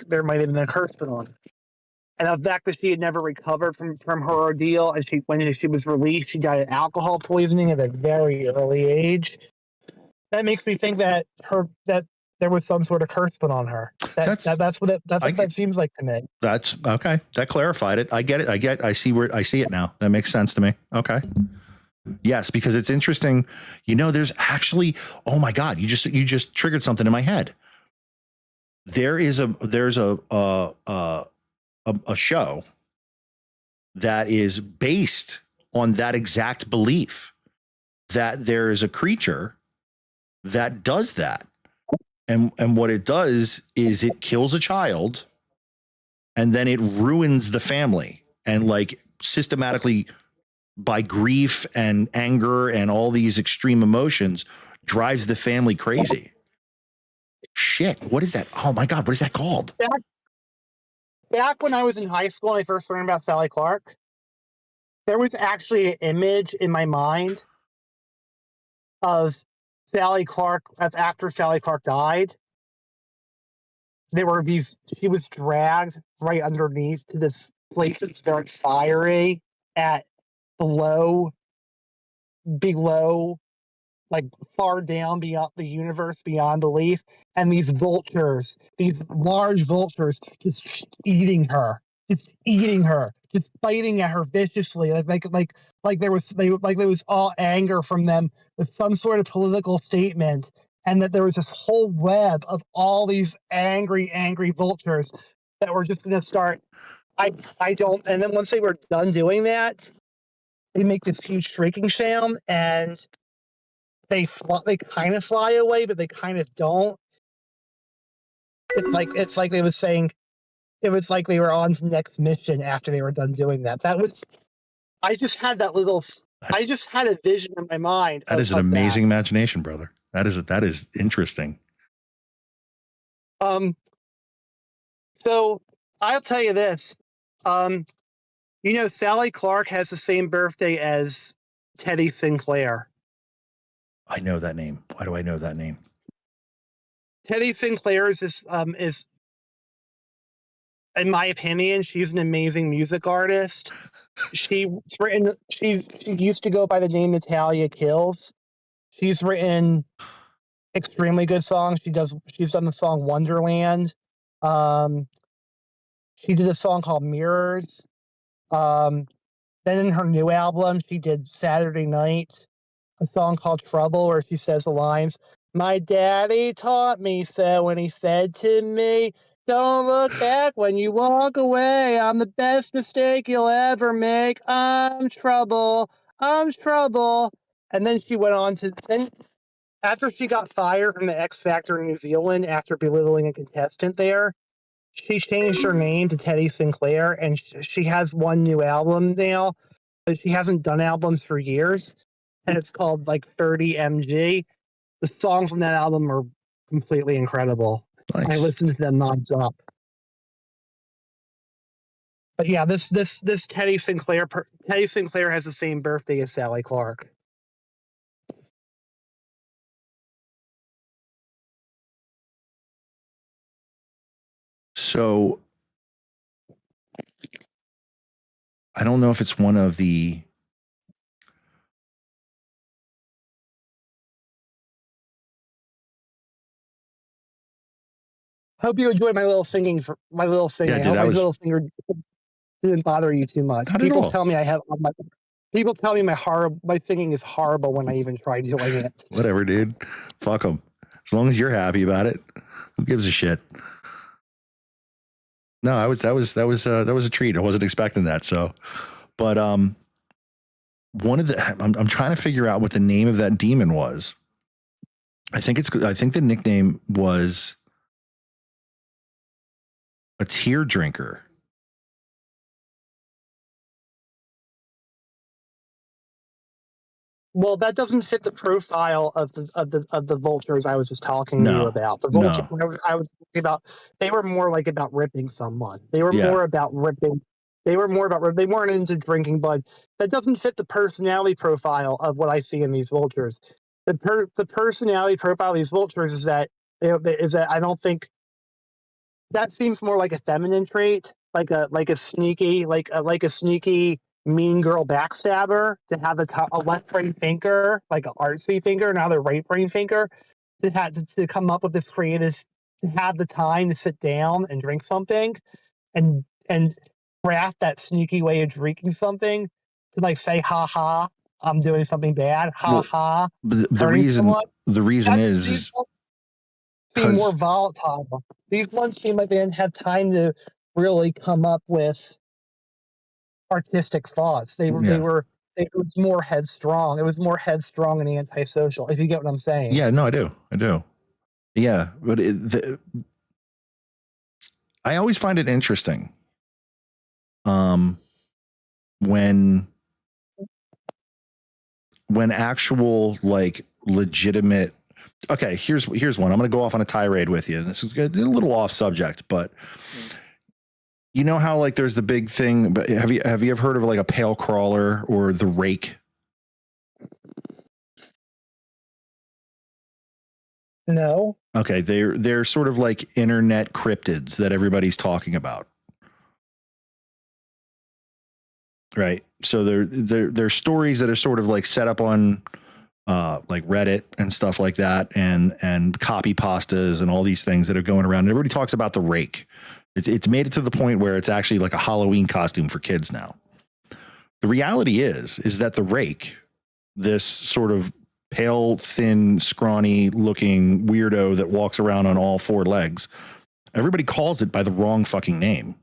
there might have been a curse put on it. And the fact that she had never recovered from her ordeal, and when she was released, she died of alcohol poisoning at a very early age. That makes me think that there was some sort of curse put on her. That's what that seems like to me.
That's okay. That clarified it. I get it. I see it now. That makes sense to me. Okay. Yes, because it's interesting. There's actually, oh my God, you just triggered something in my head. There's a show that is based on that exact belief that there is a creature that does that. And what it does is it kills a child and then it ruins the family, and like systematically, by grief and anger and all these extreme emotions, drives the family crazy. Shit. What is that? Oh my God. What is that called?
Back when I was in high school and I first learned about Sally Clark, there was actually an image in my mind of Sally Clark after Sally Clark died. She was dragged right underneath to this place that's very fiery below, like far down beyond the universe, beyond belief, and these large vultures, just eating her, just biting at her viciously, like there was all anger from them with some sort of political statement, and that there was this whole web of all these angry vultures that were just going to start. And then once they were done doing that, they make this huge shrieking sound, and they kind of fly away, but they kind of don't. It's like they was saying, it was like they were on to the next mission after they were done doing that. I just had a vision in my mind.
That is an amazing imagination, brother. That is interesting.
So I'll tell you this. Sally Clark has the same birthday as Teddy Sinclair.
I know that name. Why do I know that name?
Teddy Sinclair is in my opinion, she's an amazing music artist. She used to go by the name Natalia Kills. She's written extremely good songs. She's done the song Wonderland. She did a song called Mirrors. Then in her new album, she did Saturday Night, a song called Trouble, where she says the lines, "My daddy taught me so when he said to me, don't look back when you walk away. I'm the best mistake you'll ever make. I'm trouble. I'm trouble." And then she went on after she got fired from the X Factor in New Zealand after belittling a contestant there, she changed her name to Teddy Sinclair, and she has one new album now, but she hasn't done albums for years, and it's called like 30 MG. The songs on that album are completely incredible. Nice. I listen to them nonstop. But yeah, this Teddy Sinclair has the same birthday as Sally Clark.
So I don't know if it's one of the
hope you enjoyed my little singing. Yeah, dude, I hope my little singer didn't bother you too much. People tell me I have People tell me my singing is horrible when I even try doing it.
Whatever, dude. Fuck them. As long as you're happy about it, who gives a shit? No, that was a treat. I wasn't expecting that. So, but one of the I'm trying to figure out what the name of that demon was. I think the nickname was a tear drinker.
Well, that doesn't fit the profile of the vultures I was just talking to you about. The vultures I was talking about, they were more like about ripping someone. They were more about ripping. They weren't into drinking blood. That doesn't fit the personality profile of what I see in these vultures. The personality profile of these vultures is that I don't think that seems more like a feminine trait, like a sneaky mean girl backstabber, to have a left brain thinker, like an artsy thinker, now the right brain thinker, to come up with this creative, to have the time to sit down and drink something, and craft that sneaky way of drinking something, to like say, ha ha, I'm doing something bad, ha ha.
The reason is
seem more volatile. These ones seem like they didn't have time to really come up with artistic thoughts. It was more headstrong. It was more headstrong and antisocial, if you get what I'm saying.
Yeah, no, I do. Yeah, but I always find it interesting when actual, like, legitimate. Okay, here's one. I'm going to go off on a tirade with you. This is a little off subject, but you know how, like, there's the big thing, but have you ever heard of like a pale crawler or the rake?
No.
Okay, they're sort of like internet cryptids that everybody's talking about. Right. So they're stories that are sort of like set up on like Reddit and stuff like that, and copy pastas and all these things that are going around. Everybody talks about the rake. It's made it to the point where it's actually like a Halloween costume for kids now. The reality is that the rake, this sort of pale, thin, scrawny looking weirdo that walks around on all four legs, everybody calls it by the wrong fucking name,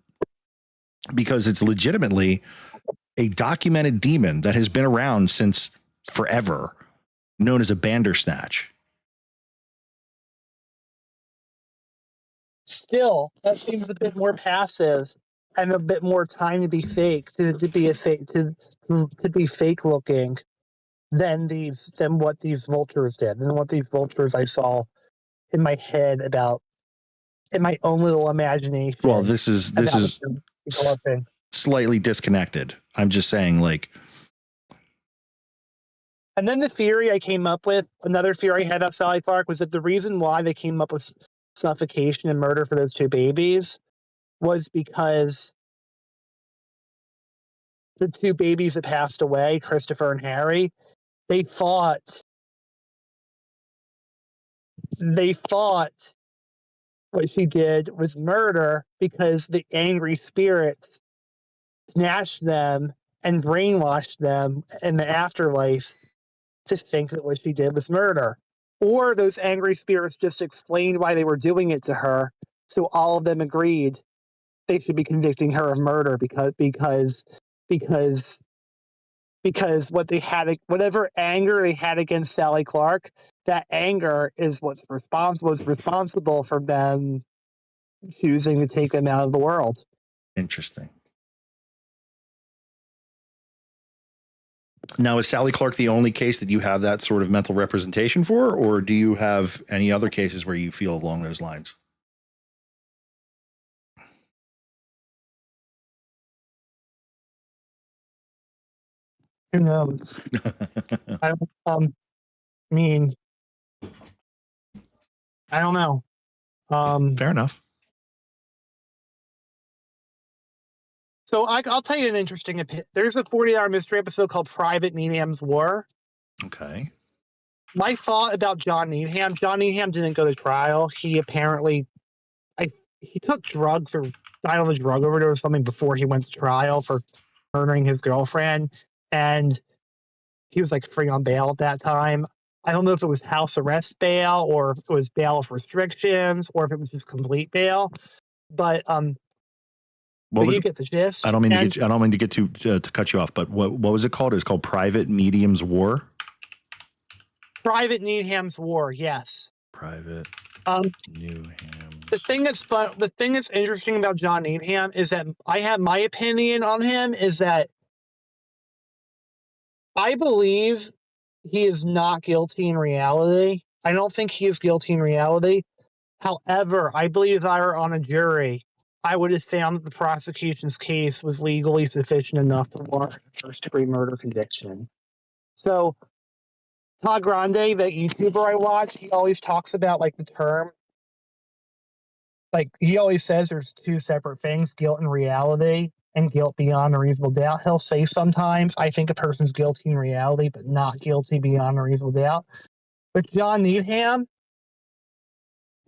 because it's legitimately a documented demon that has been around since forever, known as a Bandersnatch.
Still, that seems a bit more passive and a bit more time to be fake, to be fake looking than what these vultures did, than what these vultures I saw in my head about, in my own little imagination.
Well, this is slightly disconnected. I'm just saying, like.
And then the theory I came up with, another theory I had about Sally Clark, was that the reason why they came up with suffocation and murder for those two babies was because the two babies that passed away, Christopher and Harry, they thought what she did was murder because the angry spirits snatched them and brainwashed them in the afterlife to think that what she did was murder. Or those angry spirits just explained why they were doing it to her, so all of them agreed they should be convicting her of murder because whatever anger they had against Sally Clark, that anger is was responsible for them choosing to take them out of the world.
Interesting. Now, is Sally Clark the only case that you have that sort of mental representation for, or do you have any other cases where you feel along those lines?
Who knows? I don't know.
Fair enough.
So I'll tell you an interesting opinion. There's a 40-hour mystery episode called Private Needham's War.
Okay.
My thought about John Needham didn't go to trial. He apparently, he took drugs or died on a drug overdose or something before he went to trial for murdering his girlfriend. and he was like free on bail at that time. I don't know if it was house arrest bail or if it was bail with restrictions or if it was just complete bail, but you get the gist.
I don't mean to get to cut you off, but what was it called? It was called Private Needham's War.
Private Needham's War, yes.
Private Needham.
The thing that's interesting about John Needham is that I have my opinion on him is that I believe he is not guilty in reality. I don't think he is guilty in reality. However, I believe if I were on a jury, I would have found that the prosecution's case was legally sufficient enough to warrant a first-degree murder conviction. So, Todd Grande, that YouTuber I watch, he always talks about like the term. Like he always says there's two separate things, guilt and reality, and guilt beyond a reasonable doubt. He'll say sometimes, I think a person's guilty in reality, but not guilty beyond a reasonable doubt. With John Needham,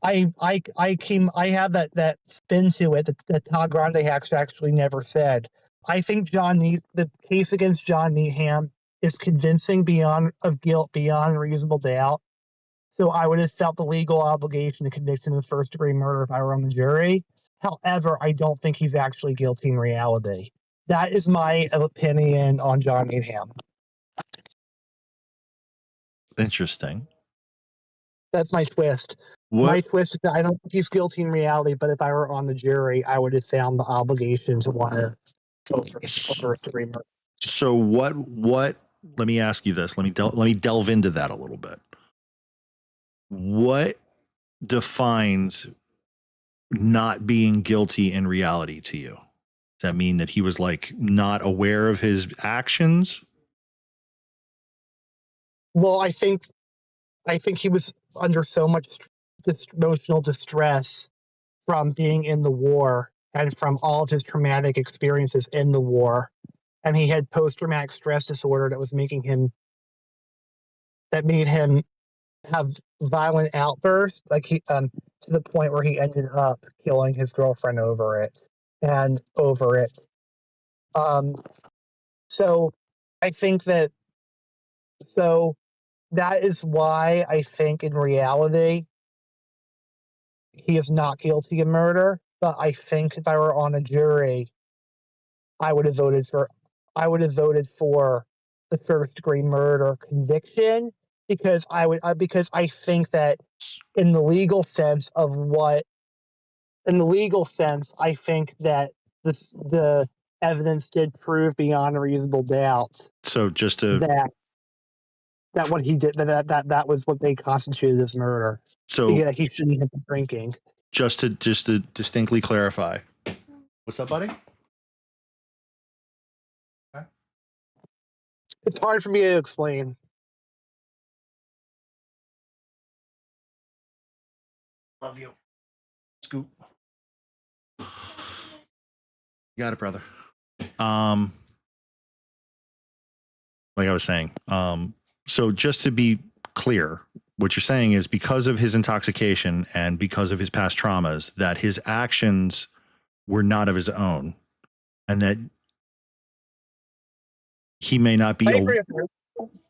I have that spin to it that Todd Grande actually never said. I think the case against John Needham is convincing of guilt beyond reasonable doubt. So I would have felt the legal obligation to convict him of first-degree murder if I were on the jury. However, I don't think he's actually guilty in reality. That is my opinion on John Needham.
Interesting.
That's my twist. My twist is that I don't think he's guilty in reality, but if I were on the jury, I would have found the obligation to want to go for first-degree murder.
So what? Let me ask you this. Let me delve into that a little bit. What defines not being guilty in reality to you? Does that mean that he was like not aware of his actions?
Well, I think he was under so much emotional distress from being in the war and from all of his traumatic experiences in the war. And he had post-traumatic stress disorder that made him have violent outbursts, like to the point where he ended up killing his girlfriend over it. So I think that is why I think in reality he is not guilty of murder. But I think if I were on a jury, I would have voted for the first-degree murder conviction because I think that in the legal sense, I think that the evidence did prove beyond a reasonable doubt.
So just to
that what he did, that was what they constituted as murder. So yeah, he shouldn't have been drinking.
Just to distinctly clarify. What's up, buddy? Okay.
It's hard for me to explain.
Love you. Scoop. You got it, brother. Like I was saying, so just to be clear, what you're saying is because of his intoxication and because of his past traumas, that his actions were not of his own, and that he may not be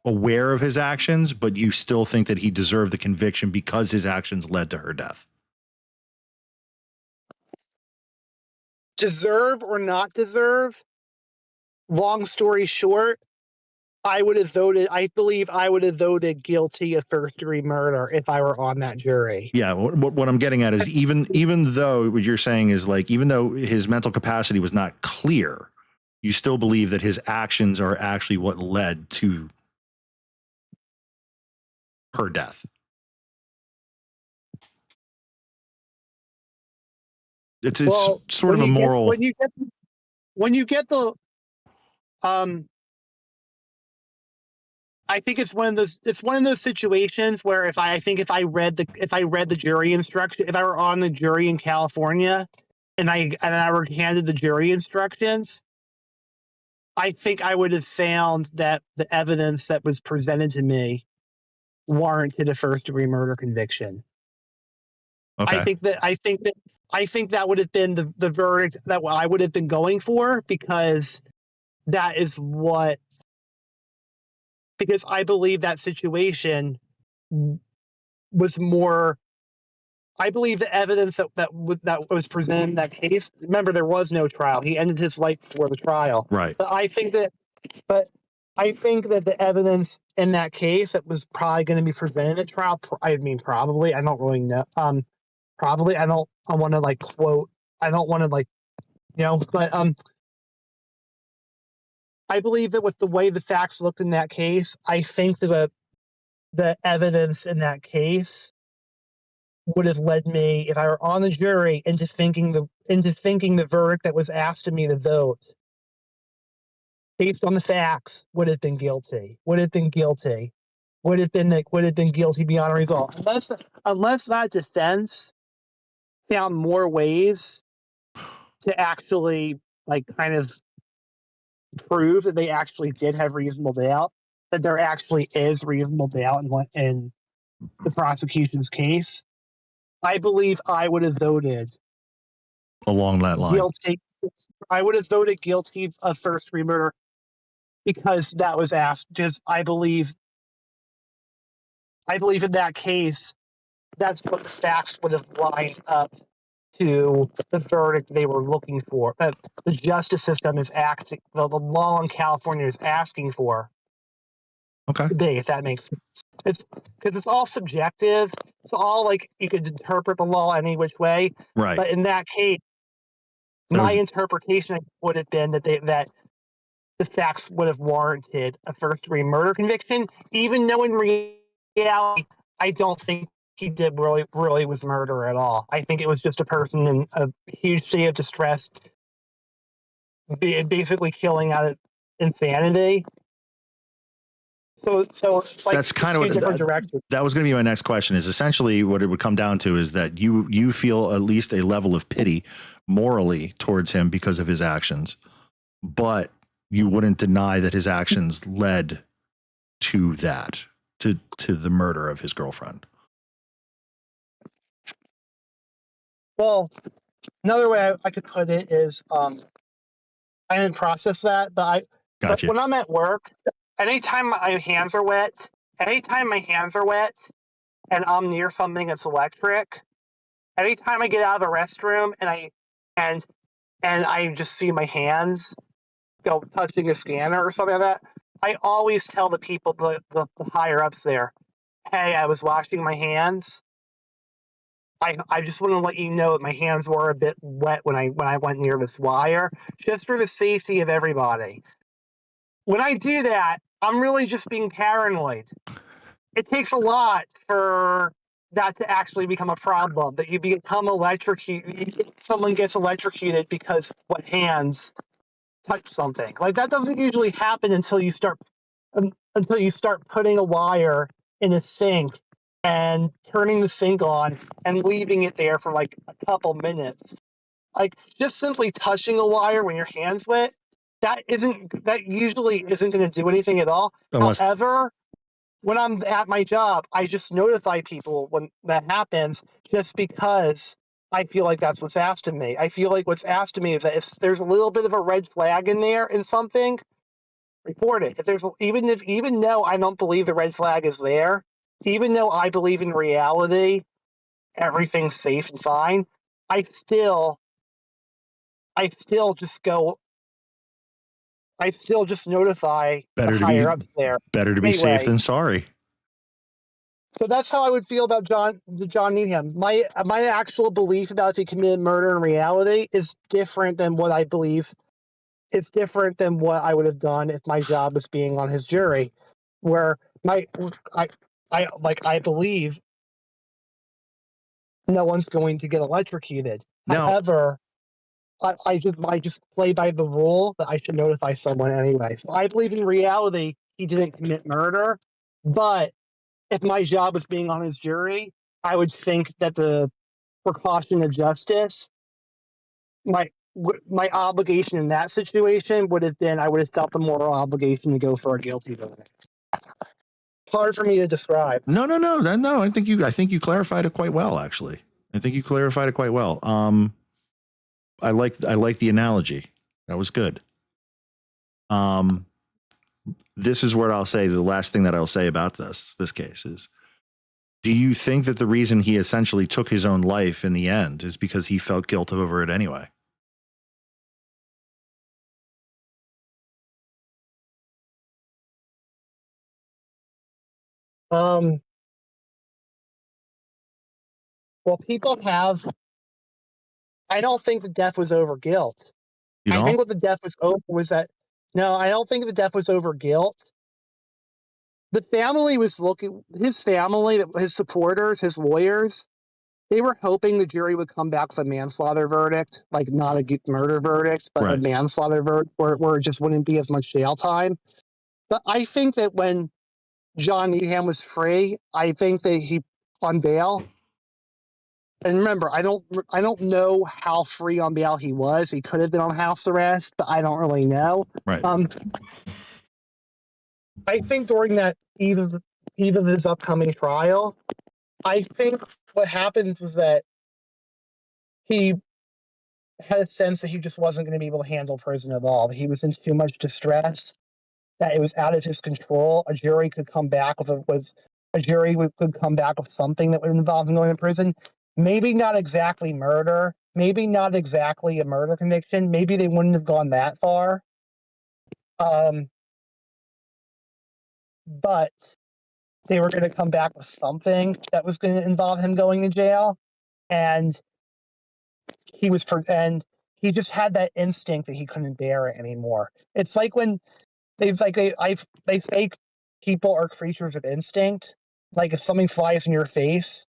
aware of his actions, but you still think that he deserved the conviction because his actions led to her death.
Deserve or not deserve? Long story short, I believe I would have voted guilty of first-degree murder if I were on that jury.
Yeah, what I'm getting at is even though what you're saying is like, even though his mental capacity was not clear, you still believe that his actions are actually what led to her death. It's sort of a moral.
When you get the I think it's one of those situations where if I read the jury instruction, if I were on the jury in California and I were handed the jury instructions, I think I would have found that the evidence that was presented to me warranted a first-degree murder conviction. Okay. I think that would have been the verdict that I would have been going for, because that is what because I believe that situation was more. I believe the evidence that was presented in that case. Remember, there was no trial. He ended his life before the trial.
Right.
But I think that the evidence in that case that was probably going to be presented at trial. I mean, probably. I don't really know. Probably. I want to like quote. I don't want to like, but I believe that with the way the facts looked in that case, I think that the evidence in that case would have led me, if I were on the jury, into thinking the verdict that was asked of me to vote, based on the facts, would have been guilty. Would have been guilty beyond a result. Unless that defense found more ways to actually like kind of prove that they actually did have reasonable doubt, that there actually is reasonable doubt in the prosecution's case, I believe I would have voted
along that line.
Guilty. I would have voted guilty of first-degree murder because that was asked. Because I believe in that case, that's what the facts would have lined up to the verdict they were looking for. The justice system is acting. The law in California is asking for.
Okay.
Today, if that makes sense. It's because it's all subjective. It's all like you could interpret the law any which way.
Right.
But in that case, my interpretation would have been that the facts would have warranted a first-degree murder conviction, even though in reality, I don't think he did really was murder at all. I think it was just a person in a huge state of distress, basically killing out of insanity. So it's like
that's kind of what
different directions.
That was going to be my next question. Is essentially what it would come down to is that you feel at least a level of pity morally towards him because of his actions, but you wouldn't deny that his actions led to the murder of his girlfriend.
Well, another way I could put it is I didn't process that, but when I'm at work, anytime my hands are wet and I'm near something that's electric, anytime I get out of the restroom and I just see my hands go touching a scanner or something like that, I always tell the people, the higher ups there, hey, I was washing my hands. I just want to let you know that my hands were a bit wet when I went near this wire, just for the safety of everybody. When I do that, I'm really just being paranoid. It takes a lot for that to actually become a problem, that you become electrocuted, someone gets electrocuted because what hands touch something. Like that doesn't usually happen until you start putting a wire in a sink and turning the sink on and leaving it there for like a couple minutes. Like just simply touching a wire when your hand's wet, that usually isn't going to do anything at all. However, when I'm at my job, I just notify people when that happens, just because I feel like that's what's asked of me. I feel like what's asked of me is that if there's a little bit of a red flag in there in something, report it. If there's even though I don't believe the red flag is there, even though I believe in reality everything's safe and fine, I still just notify the higher ups there.
Better to be safe than sorry.
So that's how I would feel about John Needham. My actual belief about if he committed murder in reality is different than what I believe. It's different than what I would have done if my job was being on his jury, where I believe no one's going to get electrocuted.
No.
However, I just play by the rule that I should notify someone anyway. So I believe in reality he didn't commit murder, but if my job was being on his jury, I would think that the precaution of justice, my obligation in that situation would have been, I would have felt the moral obligation to go for a guilty verdict. Hard for me to describe.
No. I think you clarified it quite well, actually. I think you clarified it quite well. I like the analogy. That was good. this is what I'll say. The last thing that I'll say about this case is, do you think that the reason he essentially took his own life in the end is because he felt guilt over it anyway?
Well, people have. I don't think the death was over guilt. I think what the death was over was that. No, I don't think the death was over guilt. The family was looking. His family, his supporters, his lawyers, they were hoping the jury would come back with a manslaughter verdict, like not a murder verdict, but a manslaughter verdict, where it just wouldn't be as much jail time. But I think that when John Needham was free, I think that he on bail. And remember, I don't know how free on bail he was. He could have been on house arrest, but I don't really know.
Right.
I think during that eve of his upcoming trial, I think what happened was that he had a sense that he just wasn't going to be able to handle prison at all. He was in too much distress, that it was out of his control. A jury could come back with could come back with something that would involve him going to prison. Maybe not exactly murder. Maybe not exactly a murder conviction. Maybe they wouldn't have gone that far. But they were going to come back with something that was going to involve him going to jail. And he just had that instinct that he couldn't bear it anymore. It's like when they say people are creatures of instinct. Like if something flies in your face,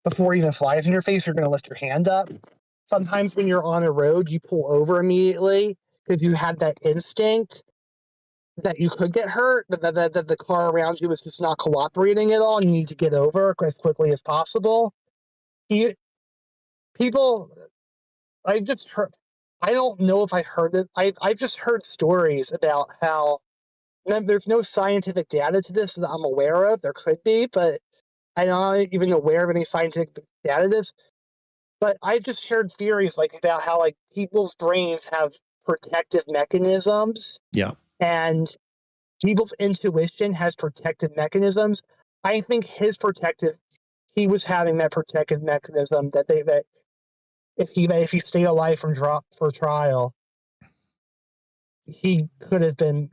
before it even flies in your face, you're going to lift your hand up. Sometimes when you're on a road, you pull over immediately because you had that instinct that you could get hurt, that the car around you is just not cooperating at all, and you need to get over as quickly as possible. I've just heard, I don't know if I heard it. I've just heard stories about how, there's no scientific data to this that I'm aware of. There could be, but I'm not even aware of any scientific data to this. But I've just heard theories about how people's brains have protective mechanisms.
Yeah.
And people's intuition has protective mechanisms. I think he was having that protective mechanism that if he stayed alive for trial, he could have been.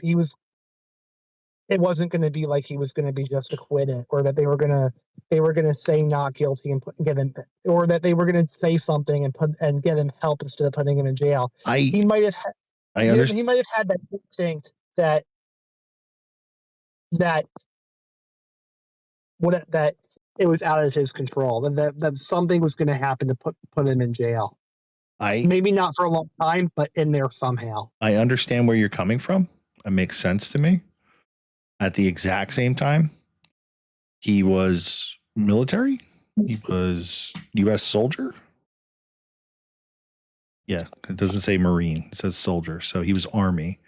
It wasn't going to be like he was going to be just acquitted, or that they were going to say not guilty and get him, or that they were going to say something and get him help instead of putting him in jail. He might have had that instinct that it was out of his control, that something was going to happen to put him in jail. Maybe not for a long time, but in there somehow.
I understand where you're coming from. It makes sense to me. At the exact same time, he was military. He was U.S. soldier. Yeah, it doesn't say Marine. It says soldier. So he was Army.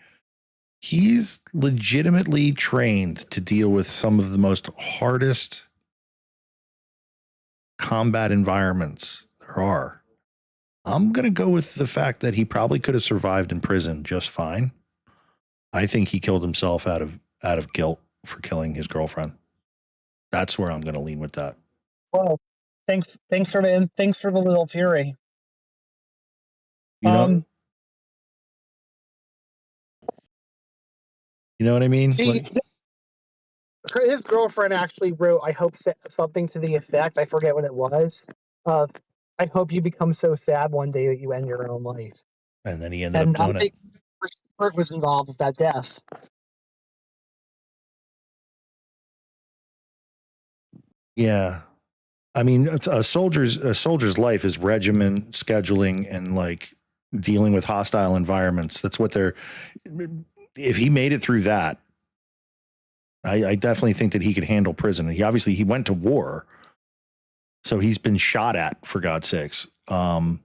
He's legitimately trained to deal with some of the most hardest combat environments there are. I'm going to go with the fact that he probably could have survived in prison just fine. I think he killed himself out of guilt for killing his girlfriend. That's where I'm going to lean with that.
Well, thanks for the little theory.
You know what I mean?
His girlfriend actually wrote, I hope, something to the effect, I forget what it was, of, I hope you become so sad one day that you end your own life.
And then he ended up doing it.
Respert was involved with that death.
Yeah. I mean, a soldier's life is regimen, scheduling, and dealing with hostile environments. That's what if he made it through that, I definitely think that he could handle prison. He went to war, so he's been shot at, for God's sakes. I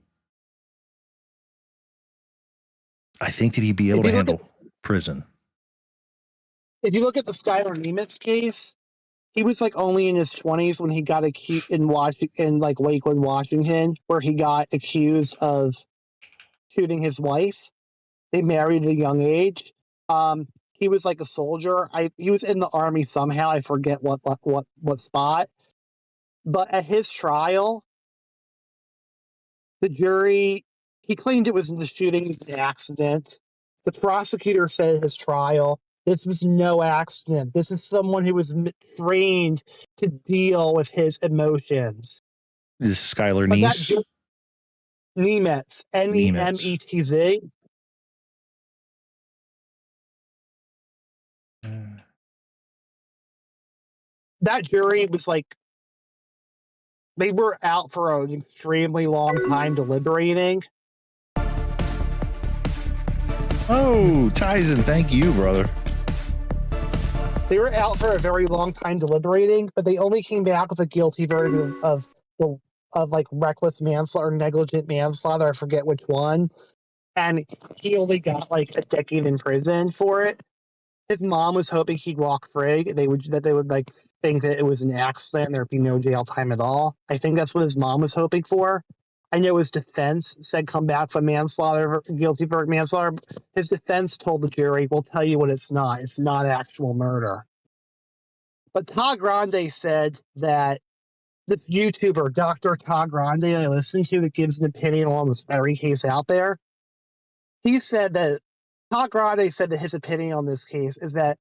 think that he'd be able to handle prison.
If you look at the Skylar Nemitz case, he was only in his 20s when he got accused in Lakewood, Washington, where he got accused of shooting his wife. They married at a young age. he was like a soldier. He was in the army somehow. I forget what spot. But at his trial, the jury, he claimed it was the shooting was an accident. The prosecutor said at his trial, this was no accident. This is someone who was trained to deal with his emotions.
Is Skylar Neese?
Nemetz, Nemetz. That jury was like, they were out for an extremely long time deliberating.
Oh, Tyson, thank you, brother.
They were out for a very long time deliberating, but they only came back with a guilty verdict of like reckless manslaughter or negligent manslaughter. I forget which one. And he only got like a decade in prison for it. His mom was hoping he'd walk free. They would like think that it was an accident. There'd be no jail time at all. I think that's what his mom was hoping for. I know his defense said come back for manslaughter, guilty for manslaughter. His defense told the jury, we'll tell you what it's not. It's not actual murder. But Todd Grande said that this YouTuber, Dr. Todd Grande, I listen to, that gives an opinion on almost every case out there. He said that Todd Grande said that his opinion on this case is that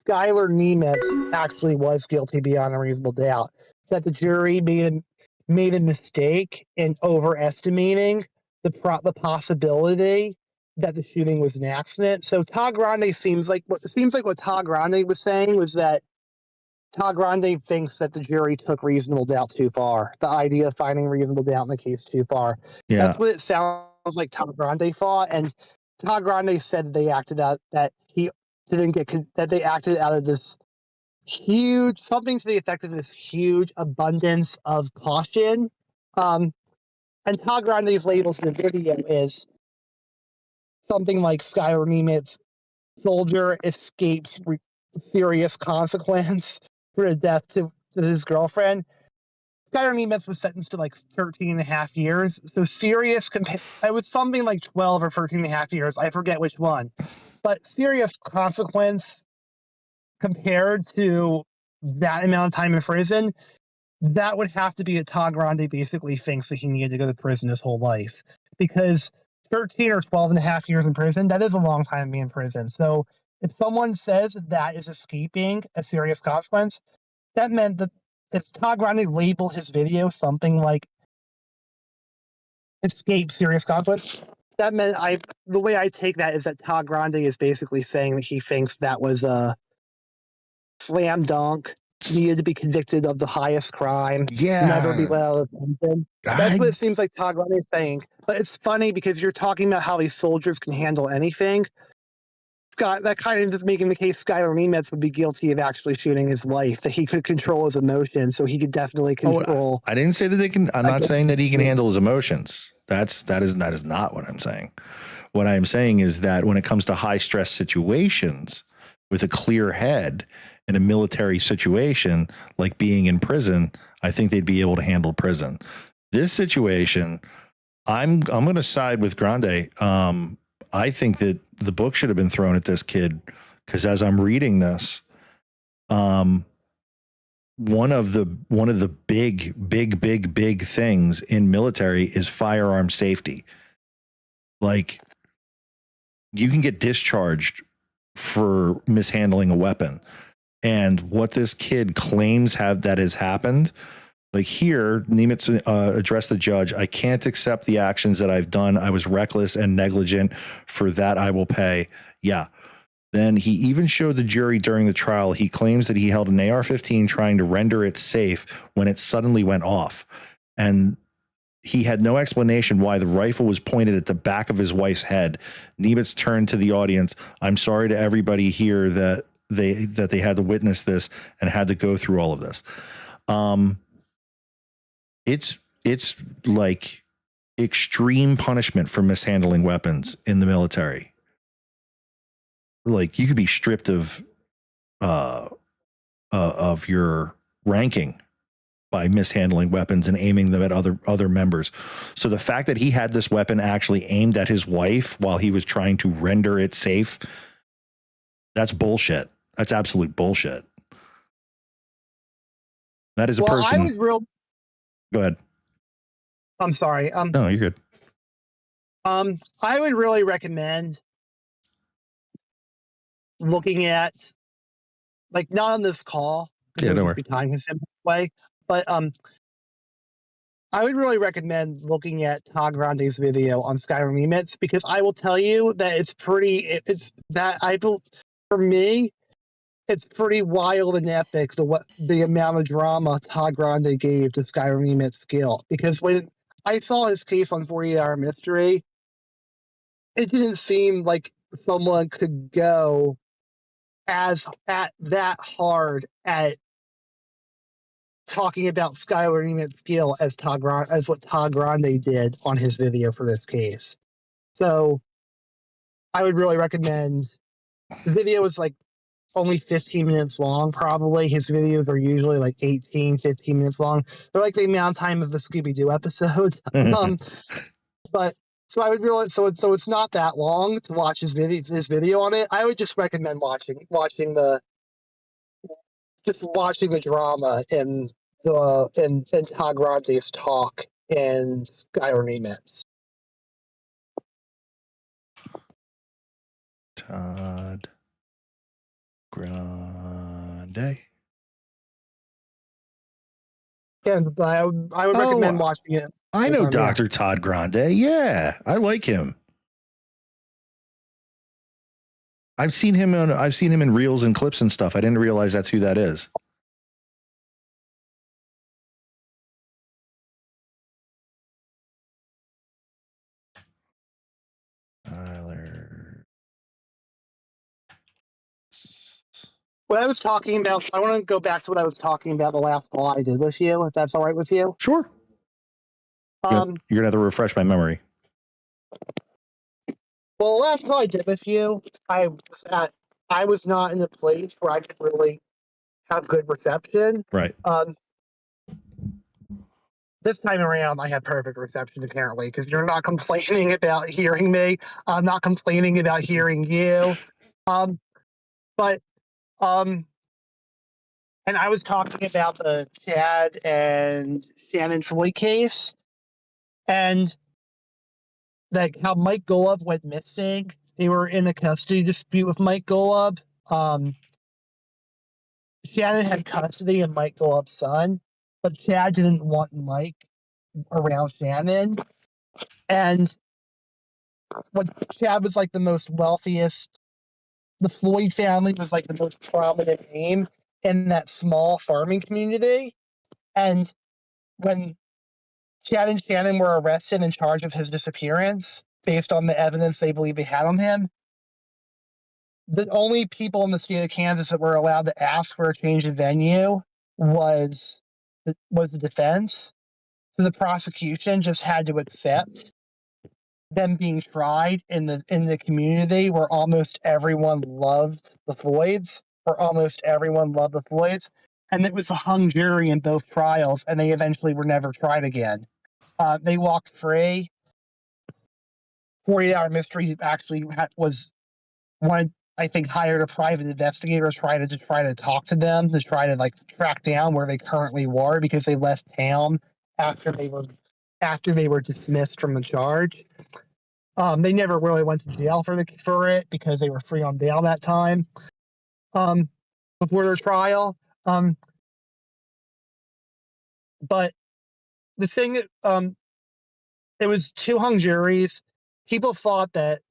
Skylar Nemetz actually was guilty beyond a reasonable doubt. That the jury made a mistake in overestimating the possibility that the shooting was an accident. So Todd Grande seems like what Todd Grande was saying was that Todd Grande thinks that the jury took reasonable doubt too far. The idea of finding reasonable doubt in the case too far. Yeah. That's what it sounds like Todd Grande thought. And Todd Grande said they acted out that he didn't get that they acted out of this huge, something to the effect of this huge abundance of caution. And Todd Grande's label to the video is something like Skylar Nemetz, soldier escapes serious consequence for the death to his girlfriend. Skylar Nemetz was sentenced to like 13 and a half years. So serious, it was something like 12 or 13 and a half years. I forget which one. But serious consequence compared to that amount of time in prison, that would have to be a Todd Grande basically thinks that he needed to go to prison his whole life. Because 13 or 12 and a half years in prison, that is a long time to be in prison. So if someone says that is escaping a serious consequence, that meant that if Todd Grande labeled his video something like escape serious consequence, that meant the way I take that is that Todd Grande is basically saying that he thinks that was a slam dunk, needed to be convicted of the highest crime, never be let out of prison. That's what it seems like Todd Grande is saying. But it's funny because you're talking about how these soldiers can handle anything. That kind of just making the case Skylar Nemetz would be guilty of actually shooting his wife, that he could control his emotions, so he could definitely control.
I didn't say that they can. I'm not saying that he can handle his emotions. That is not what I'm saying. What I'm saying is that when it comes to high stress situations with a clear head in a military situation like being in prison, I think they'd be able to handle prison. This situation, I'm going to side with Grande. I think that the book should have been thrown at this kid because as I'm reading this, one of the big things in military is firearm safety. Like you can get discharged for mishandling a weapon, and what this kid claims that has happened. Like here, Nemetz addressed the judge. I can't accept the actions that I've done. I was reckless and negligent. For that, I will pay. Yeah. Then he even showed the jury during the trial. He claims that he held an AR-15 trying to render it safe when it suddenly went off. And he had no explanation why the rifle was pointed at the back of his wife's head. Nemetz turned to the audience. I'm sorry to everybody here that they had to witness this and had to go through all of this. It's like extreme punishment for mishandling weapons in the military. Like you could be stripped of your ranking by mishandling weapons and aiming them at other members. So the fact that he had this weapon actually aimed at his wife while he was trying to render it safe, That's bullshit. That's absolute bullshit. That is a person.
I was
Go ahead.
I'm sorry.
No, you're good.
I would really recommend looking at, like, not on this call,
Yeah, don't worry.
be time consuming way, but I would really recommend looking at Todd Grande's video on Skyrim Remix, because I will tell you that for me, it's pretty wild and epic the amount of drama Todd Grande gave to Skyrim Remix Guild. Because when I saw his case on 48 Hour Mystery, it didn't seem like someone could go that hard at talking about Skyrim at skill as what Todd Grande did on his video for this case. So I would really recommend. The video is like only 15 minutes long, probably. His videos are usually like 18, 15 minutes long. They're like the amount of time of the Scooby-Doo episode. But so I would really so it's not that long to watch his video on it. I would just recommend watching the drama in Todd Grande's talk in Skyrim Remix.
Todd Grande.
Yeah, I would recommend watching it.
I know Dr. Todd Grande. Yeah, I like him. I've seen him in reels and clips and stuff. I didn't realize that's who that is.
What I was talking about, I want to go back to what I was talking about the last call I did with you, if that's all right with you.
Sure. You're going to have to refresh my memory.
Well, the last call I did with you, I was not in a place where I could really have good reception.
Right.
This time around, I had perfect reception, apparently, because you're not complaining about hearing me. I'm not complaining about hearing you. And I was talking about the Chad and Shannon Troy case, and like how Mike Golub went missing. They were in a custody dispute with Mike Golub. Shannon had custody of Mike Golub's son, but Chad didn't want Mike around Shannon. And when Chad was like the most wealthiest, the Floyd family was like the most prominent name in that small farming community. And when Chad and Shannon were arrested in charge of his disappearance, based on the evidence they believe they had on him, the only people in the state of Kansas that were allowed to ask for a change of venue was the defense. So the prosecution just had to accept them being tried in the community where almost everyone loved the Floyds, and it was a hung jury in both trials, and they eventually were never tried again. They walked free. 48 Hour Mystery actually hired a private investigator to try to talk to them, to try to like track down where they currently were, because they left town after they were dismissed from the charge. They never really went to jail for it because they were free on bail that time. Before their trial. But the thing, it was two hung juries. People thought that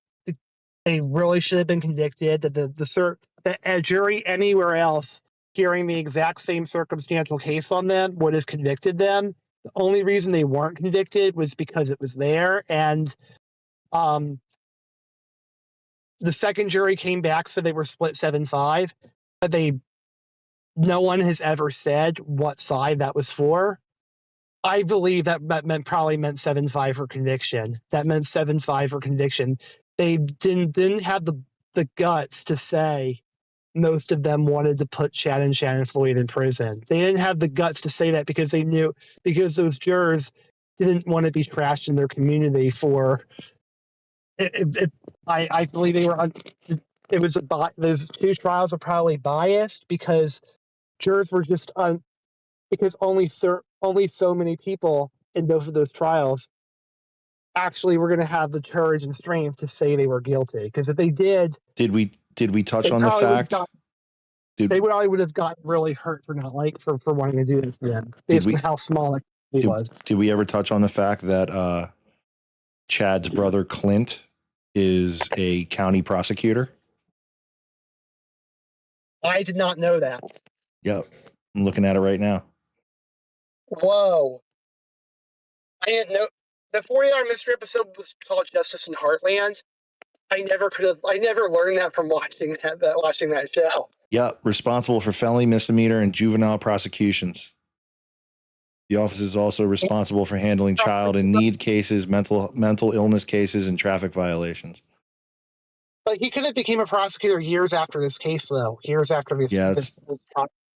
they really should have been convicted, that a jury anywhere else hearing the exact same circumstantial case on them would have convicted them. The only reason they weren't convicted was because it was there. And the second jury came back, so they were split 7-5, but no one has ever said what side that was for. I believe that probably meant 7-5 for conviction. That meant 7-5 for conviction. They didn't have the guts to say most of them wanted to put Chad and Shannon Floyd in prison. They didn't have the guts to say that because because those jurors didn't want to be trashed in their community for. I believe they were it was those two trials are probably biased because jurors were just because only so many people in both of those trials actually were going to have the courage and strength to say they were guilty. Because if they did
we touch on the fact
they probably would have gotten really hurt for not for wanting to do this again, based on how small it was.
Did we ever touch on the fact that Chad's brother Clint is a county prosecutor?
I did not know that.
Yep. I'm looking at it right now.
Whoa. I didn't know. The 40-hour mystery episode was called Justice in Heartland. I never learned that from watching that show.
Yep. Responsible for felony, misdemeanor, and juvenile prosecutions. The office is also responsible for handling child in need cases, mental illness cases, and traffic violations.
But he could have became a prosecutor years after this case, though. Years after this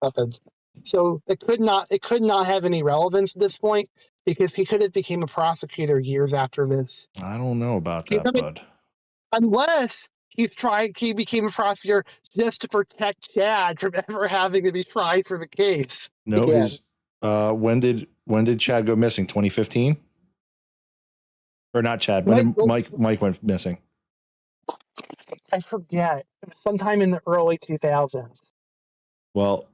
happened. So it could not have any relevance at this point because he could have became a prosecutor years after this.
I don't know about that, bud.
Unless he became a prosecutor just to protect Chad from ever having to be tried for the case.
No, when did Chad go missing? 2015? Or not Chad? When did Mike went missing?
I forget. It was sometime in the early 2000s.
Well,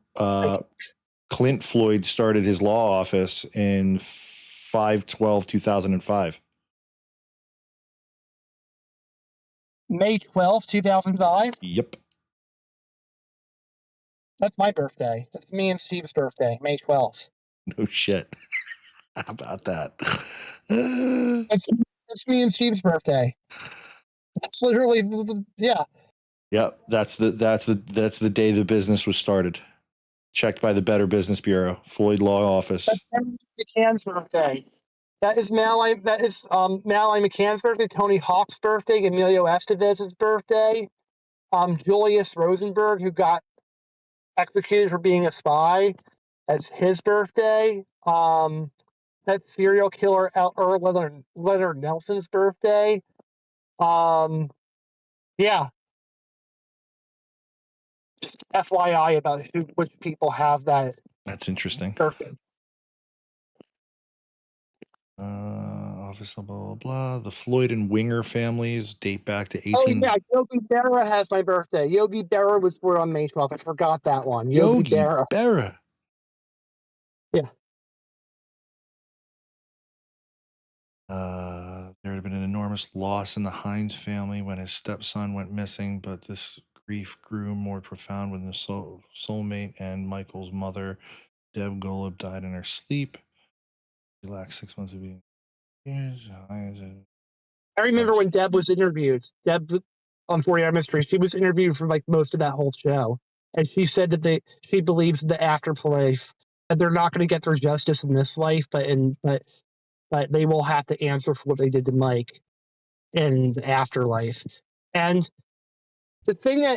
Clint Floyd started his law office in 5/12/2005.
May 12th, 2005?
Yep.
That's my birthday. That's me and Steve's birthday, May 12th.
No shit. How about that?
That's me and Steve's birthday. That's literally, yeah.
Yep, that's the day the business was started. Checked by the Better Business Bureau, Floyd Law Office.
That's McCann's birthday. That is Mallory McCann's birthday, Tony Hawk's birthday, Emilio Estevez's birthday, Julius Rosenberg, who got executed for being a spy, that's his birthday. That's serial killer Leonard Nelson's birthday. Yeah. Just FYI about which people have that.
That's interesting.
Birthday.
Office, blah, blah, blah. The Floyd and Winger families date back to 18...
Oh, yeah. Yogi Berra has my birthday. Yogi Berra was born on May 12th. I forgot that one. Yogi Berra. Yeah.
There had been an enormous loss in the Hines family when his stepson went missing, but this grief grew more profound when the soulmate and Michael's mother, Deb Golub, died in her sleep. She lacked 6 months of being...
I remember when Deb was interviewed. Deb on 40 Hour Mystery, she was interviewed for like most of that whole show, and she said that she believes the afterlife, that they're not going to get their justice in this life, but they will have to answer for what they did to Mike in the afterlife. And the thing I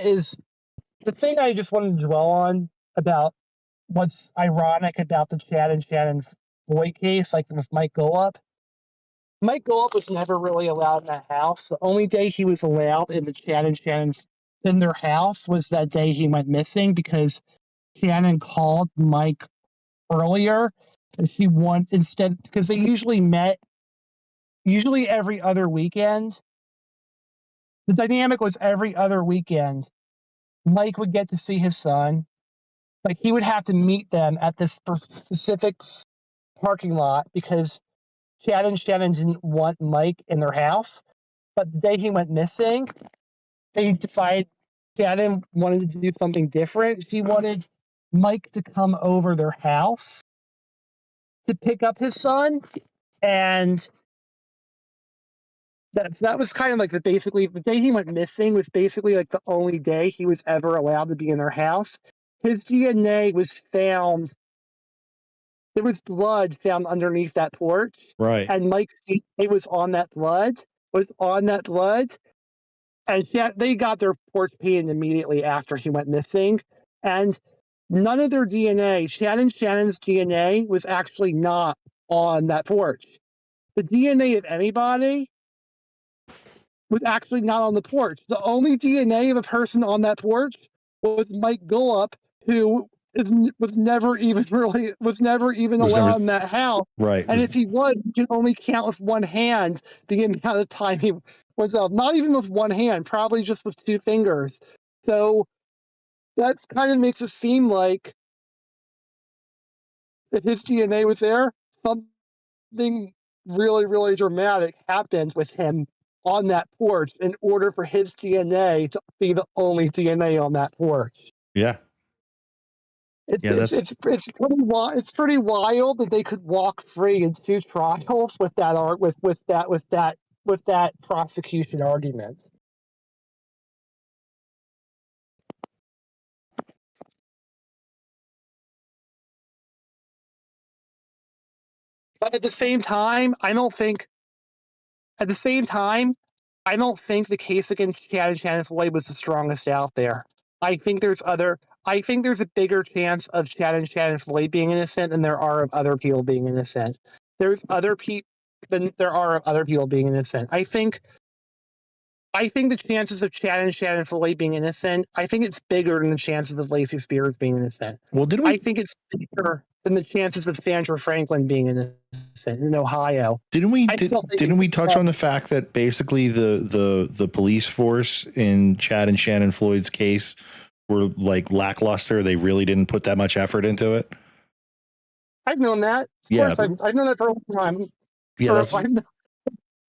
just wanted to dwell on about what's ironic about the Chad and Shannon Floyd case, like with Mike Golub. Mike Golub was never really allowed in that house. The only day he was allowed in the Chad and Shannon in their house was that day he went missing, because Shannon called Mike earlier and she wanted, instead, because they usually met every other weekend. The dynamic was every other weekend Mike would get to see his son. Like, he would have to meet them at this specific parking lot because Chad and Shannon didn't want Mike in their house. But the day he went missing, they decided Shannon wanted to do something different. She wanted Mike to come over their house to pick up his son. And that was kind of like basically the day he went missing was basically like the only day he was ever allowed to be in their house. His DNA was found. There was blood found underneath that porch.
Right.
And Mike's DNA was on that blood. And they got their porch painted immediately after he went missing. And none of their DNA, Shannon's DNA, was actually not on that porch. The DNA of anybody was actually not on the porch. The only DNA of a person on that porch was Mike Gullup, who was never even allowed in that house.
Right.
And if he was, you can only count with one hand the amount of time he was up. Not even with one hand, probably just with two fingers. So that kind of makes it seem like if his DNA was there, something really, really dramatic happened with him on that porch in order for his DNA to be the only DNA on that porch.
Yeah.
It's pretty wild that they could walk free in two trials with that prosecution argument. But at the same time, I don't think the case against Chad and Shannon Floyd was the strongest out there. I think there's a bigger chance of Chad and Shannon Floyd being innocent than there are of other people being innocent. There are of other people being innocent. I think the chances of Chad and Shannon Floyd being innocent, I think it's bigger than the chances of Lacey Spears being innocent.
Well,
I think it's bigger than the chances of Sandra Franklin being innocent in Ohio.
Didn't we touch on the fact that basically the police force in Chad and Shannon Floyd's case were like lackluster? They really didn't put that much effort into it.
I've known that. Of course, I've known that for a long time.
Yeah,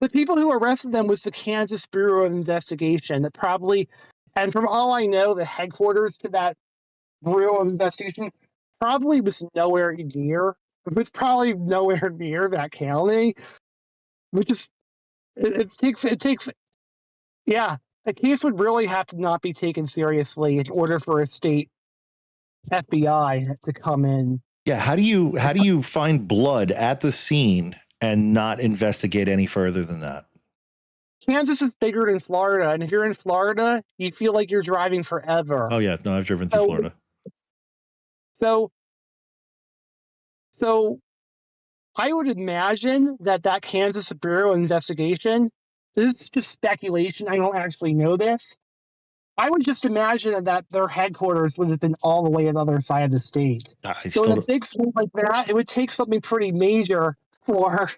the people who arrested them was the Kansas Bureau of Investigation. That probably, and from all I know, the headquarters to that Bureau of Investigation probably was nowhere near. It was probably nowhere near that county, which is it takes. Yeah, the case would really have to not be taken seriously in order for a state FBI to come in.
Yeah, how do you find blood at the scene and not investigate any further than that?
Kansas is bigger than Florida, and if you're in Florida, you feel like you're driving forever.
Oh yeah, no, I've driven through Florida.
So I would imagine that Kansas Bureau of Investigation, this is just speculation, I don't actually know this. I would just imagine that their headquarters would have been all the way on the other side of the state. So in a big state like that, it would take something pretty major for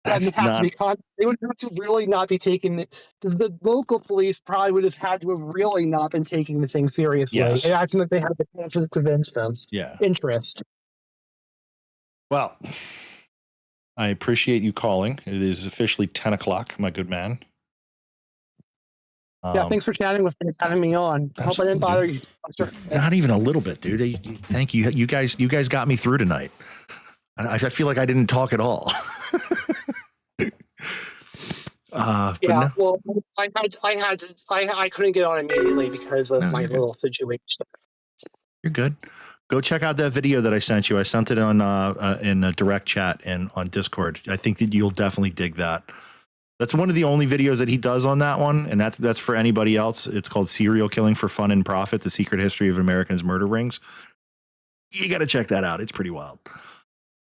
them to have to be they would have to really not be taking it. The local police probably would have had to have really not been taking the thing seriously.
Yes.
And acting like they had the conflict of interest.
Well, I appreciate you calling. It is officially 10 o'clock, my good man.
Yeah, thanks for chatting with me, having me on. I hope I didn't bother you.
Not even a little bit, dude. Thank you. You guys got me through tonight. I feel like I didn't talk at all.
Well, I couldn't get on immediately because of my little situation.
You're good. Go check out that video that I sent you. I sent it on in a direct chat and on Discord. I think that you'll definitely dig that. That's one of the only videos that he does on that one, and that's for anybody else. It's called Serial Killing for Fun and Profit: The Secret History of Americans' Murder Rings. You got to check that out. It's pretty wild.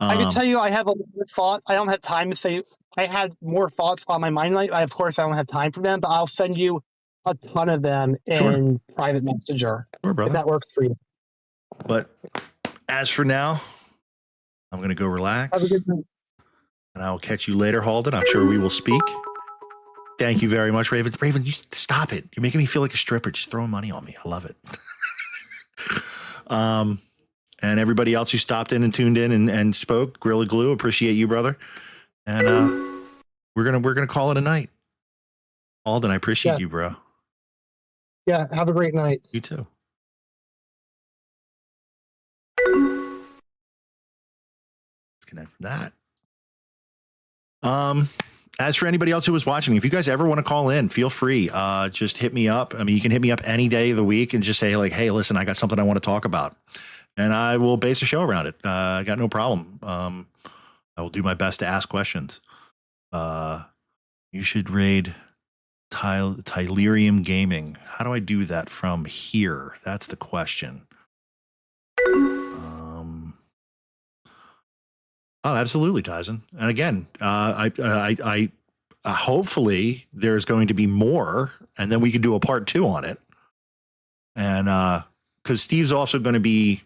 I can tell you I have a lot of thoughts. I don't have time to say I had more thoughts on my mind. Of course, I don't have time for them, but I'll send you a ton of them in private messenger.
Sure, brother.
If that works for you.
But as for now, I'm going to go relax.
Have a good night.
And I will catch you later, Halden. I'm sure we will speak. Thank you very much, Raven. Raven, you stop it. You're making me feel like a stripper, just throwing money on me. I love it. And everybody else who stopped in and tuned in and spoke, Gorilla Glue, appreciate you, brother. And we're gonna call it a night. Halden, I appreciate you, bro.
Yeah, have a great night.
You too. Disconnect from that. As for anybody else who was watching, if you guys ever want to call in, feel free. Just hit me up. I mean, you can hit me up any day of the week and just say like, hey, listen, I got something I want to talk about. And I will base a show around it. I got no problem. I will do my best to ask questions. You should raid Tylerium Gaming. How do I do that from here? That's the question. Oh, absolutely, Tyson. And again, I hopefully there's going to be more, and then we could do a part 2 on it. And because Steve's also going to be,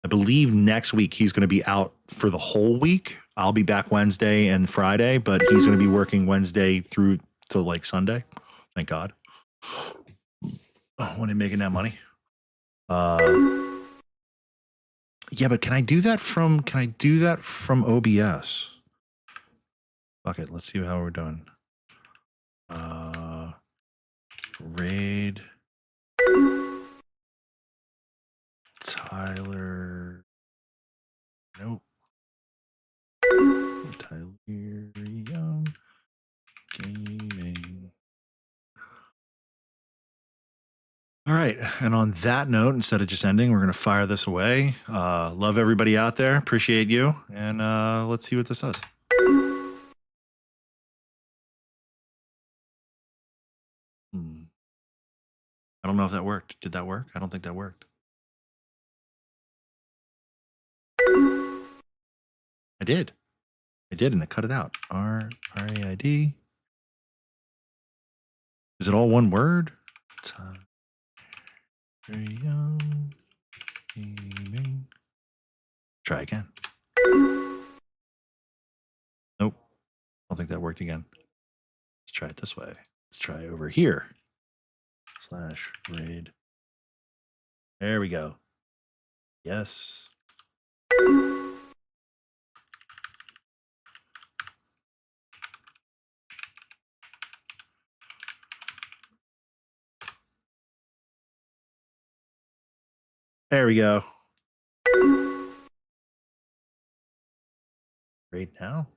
I believe next week he's going to be out for the whole week. I'll be back Wednesday and Friday, but he's going to be working Wednesday through to like Sunday. Thank God. When he's making that money. Yeah, but can I do that from OBS? Fuck it. Let's see how we're doing. Raid. Tyler. Nope. Tyler Young Gaming. All right. And on that note, instead of just ending, we're going to fire this away. Love everybody out there. Appreciate you. And let's see what this does. I don't know if that worked. Did that work? I don't think that worked. I did, and it cut it out. RAID. Is it all one word? Very young. Gaming. Try again. Nope. I don't think that worked again. Let's try it this way. Let's try over here. /raid. There we go. Yes. There we go. Raid now.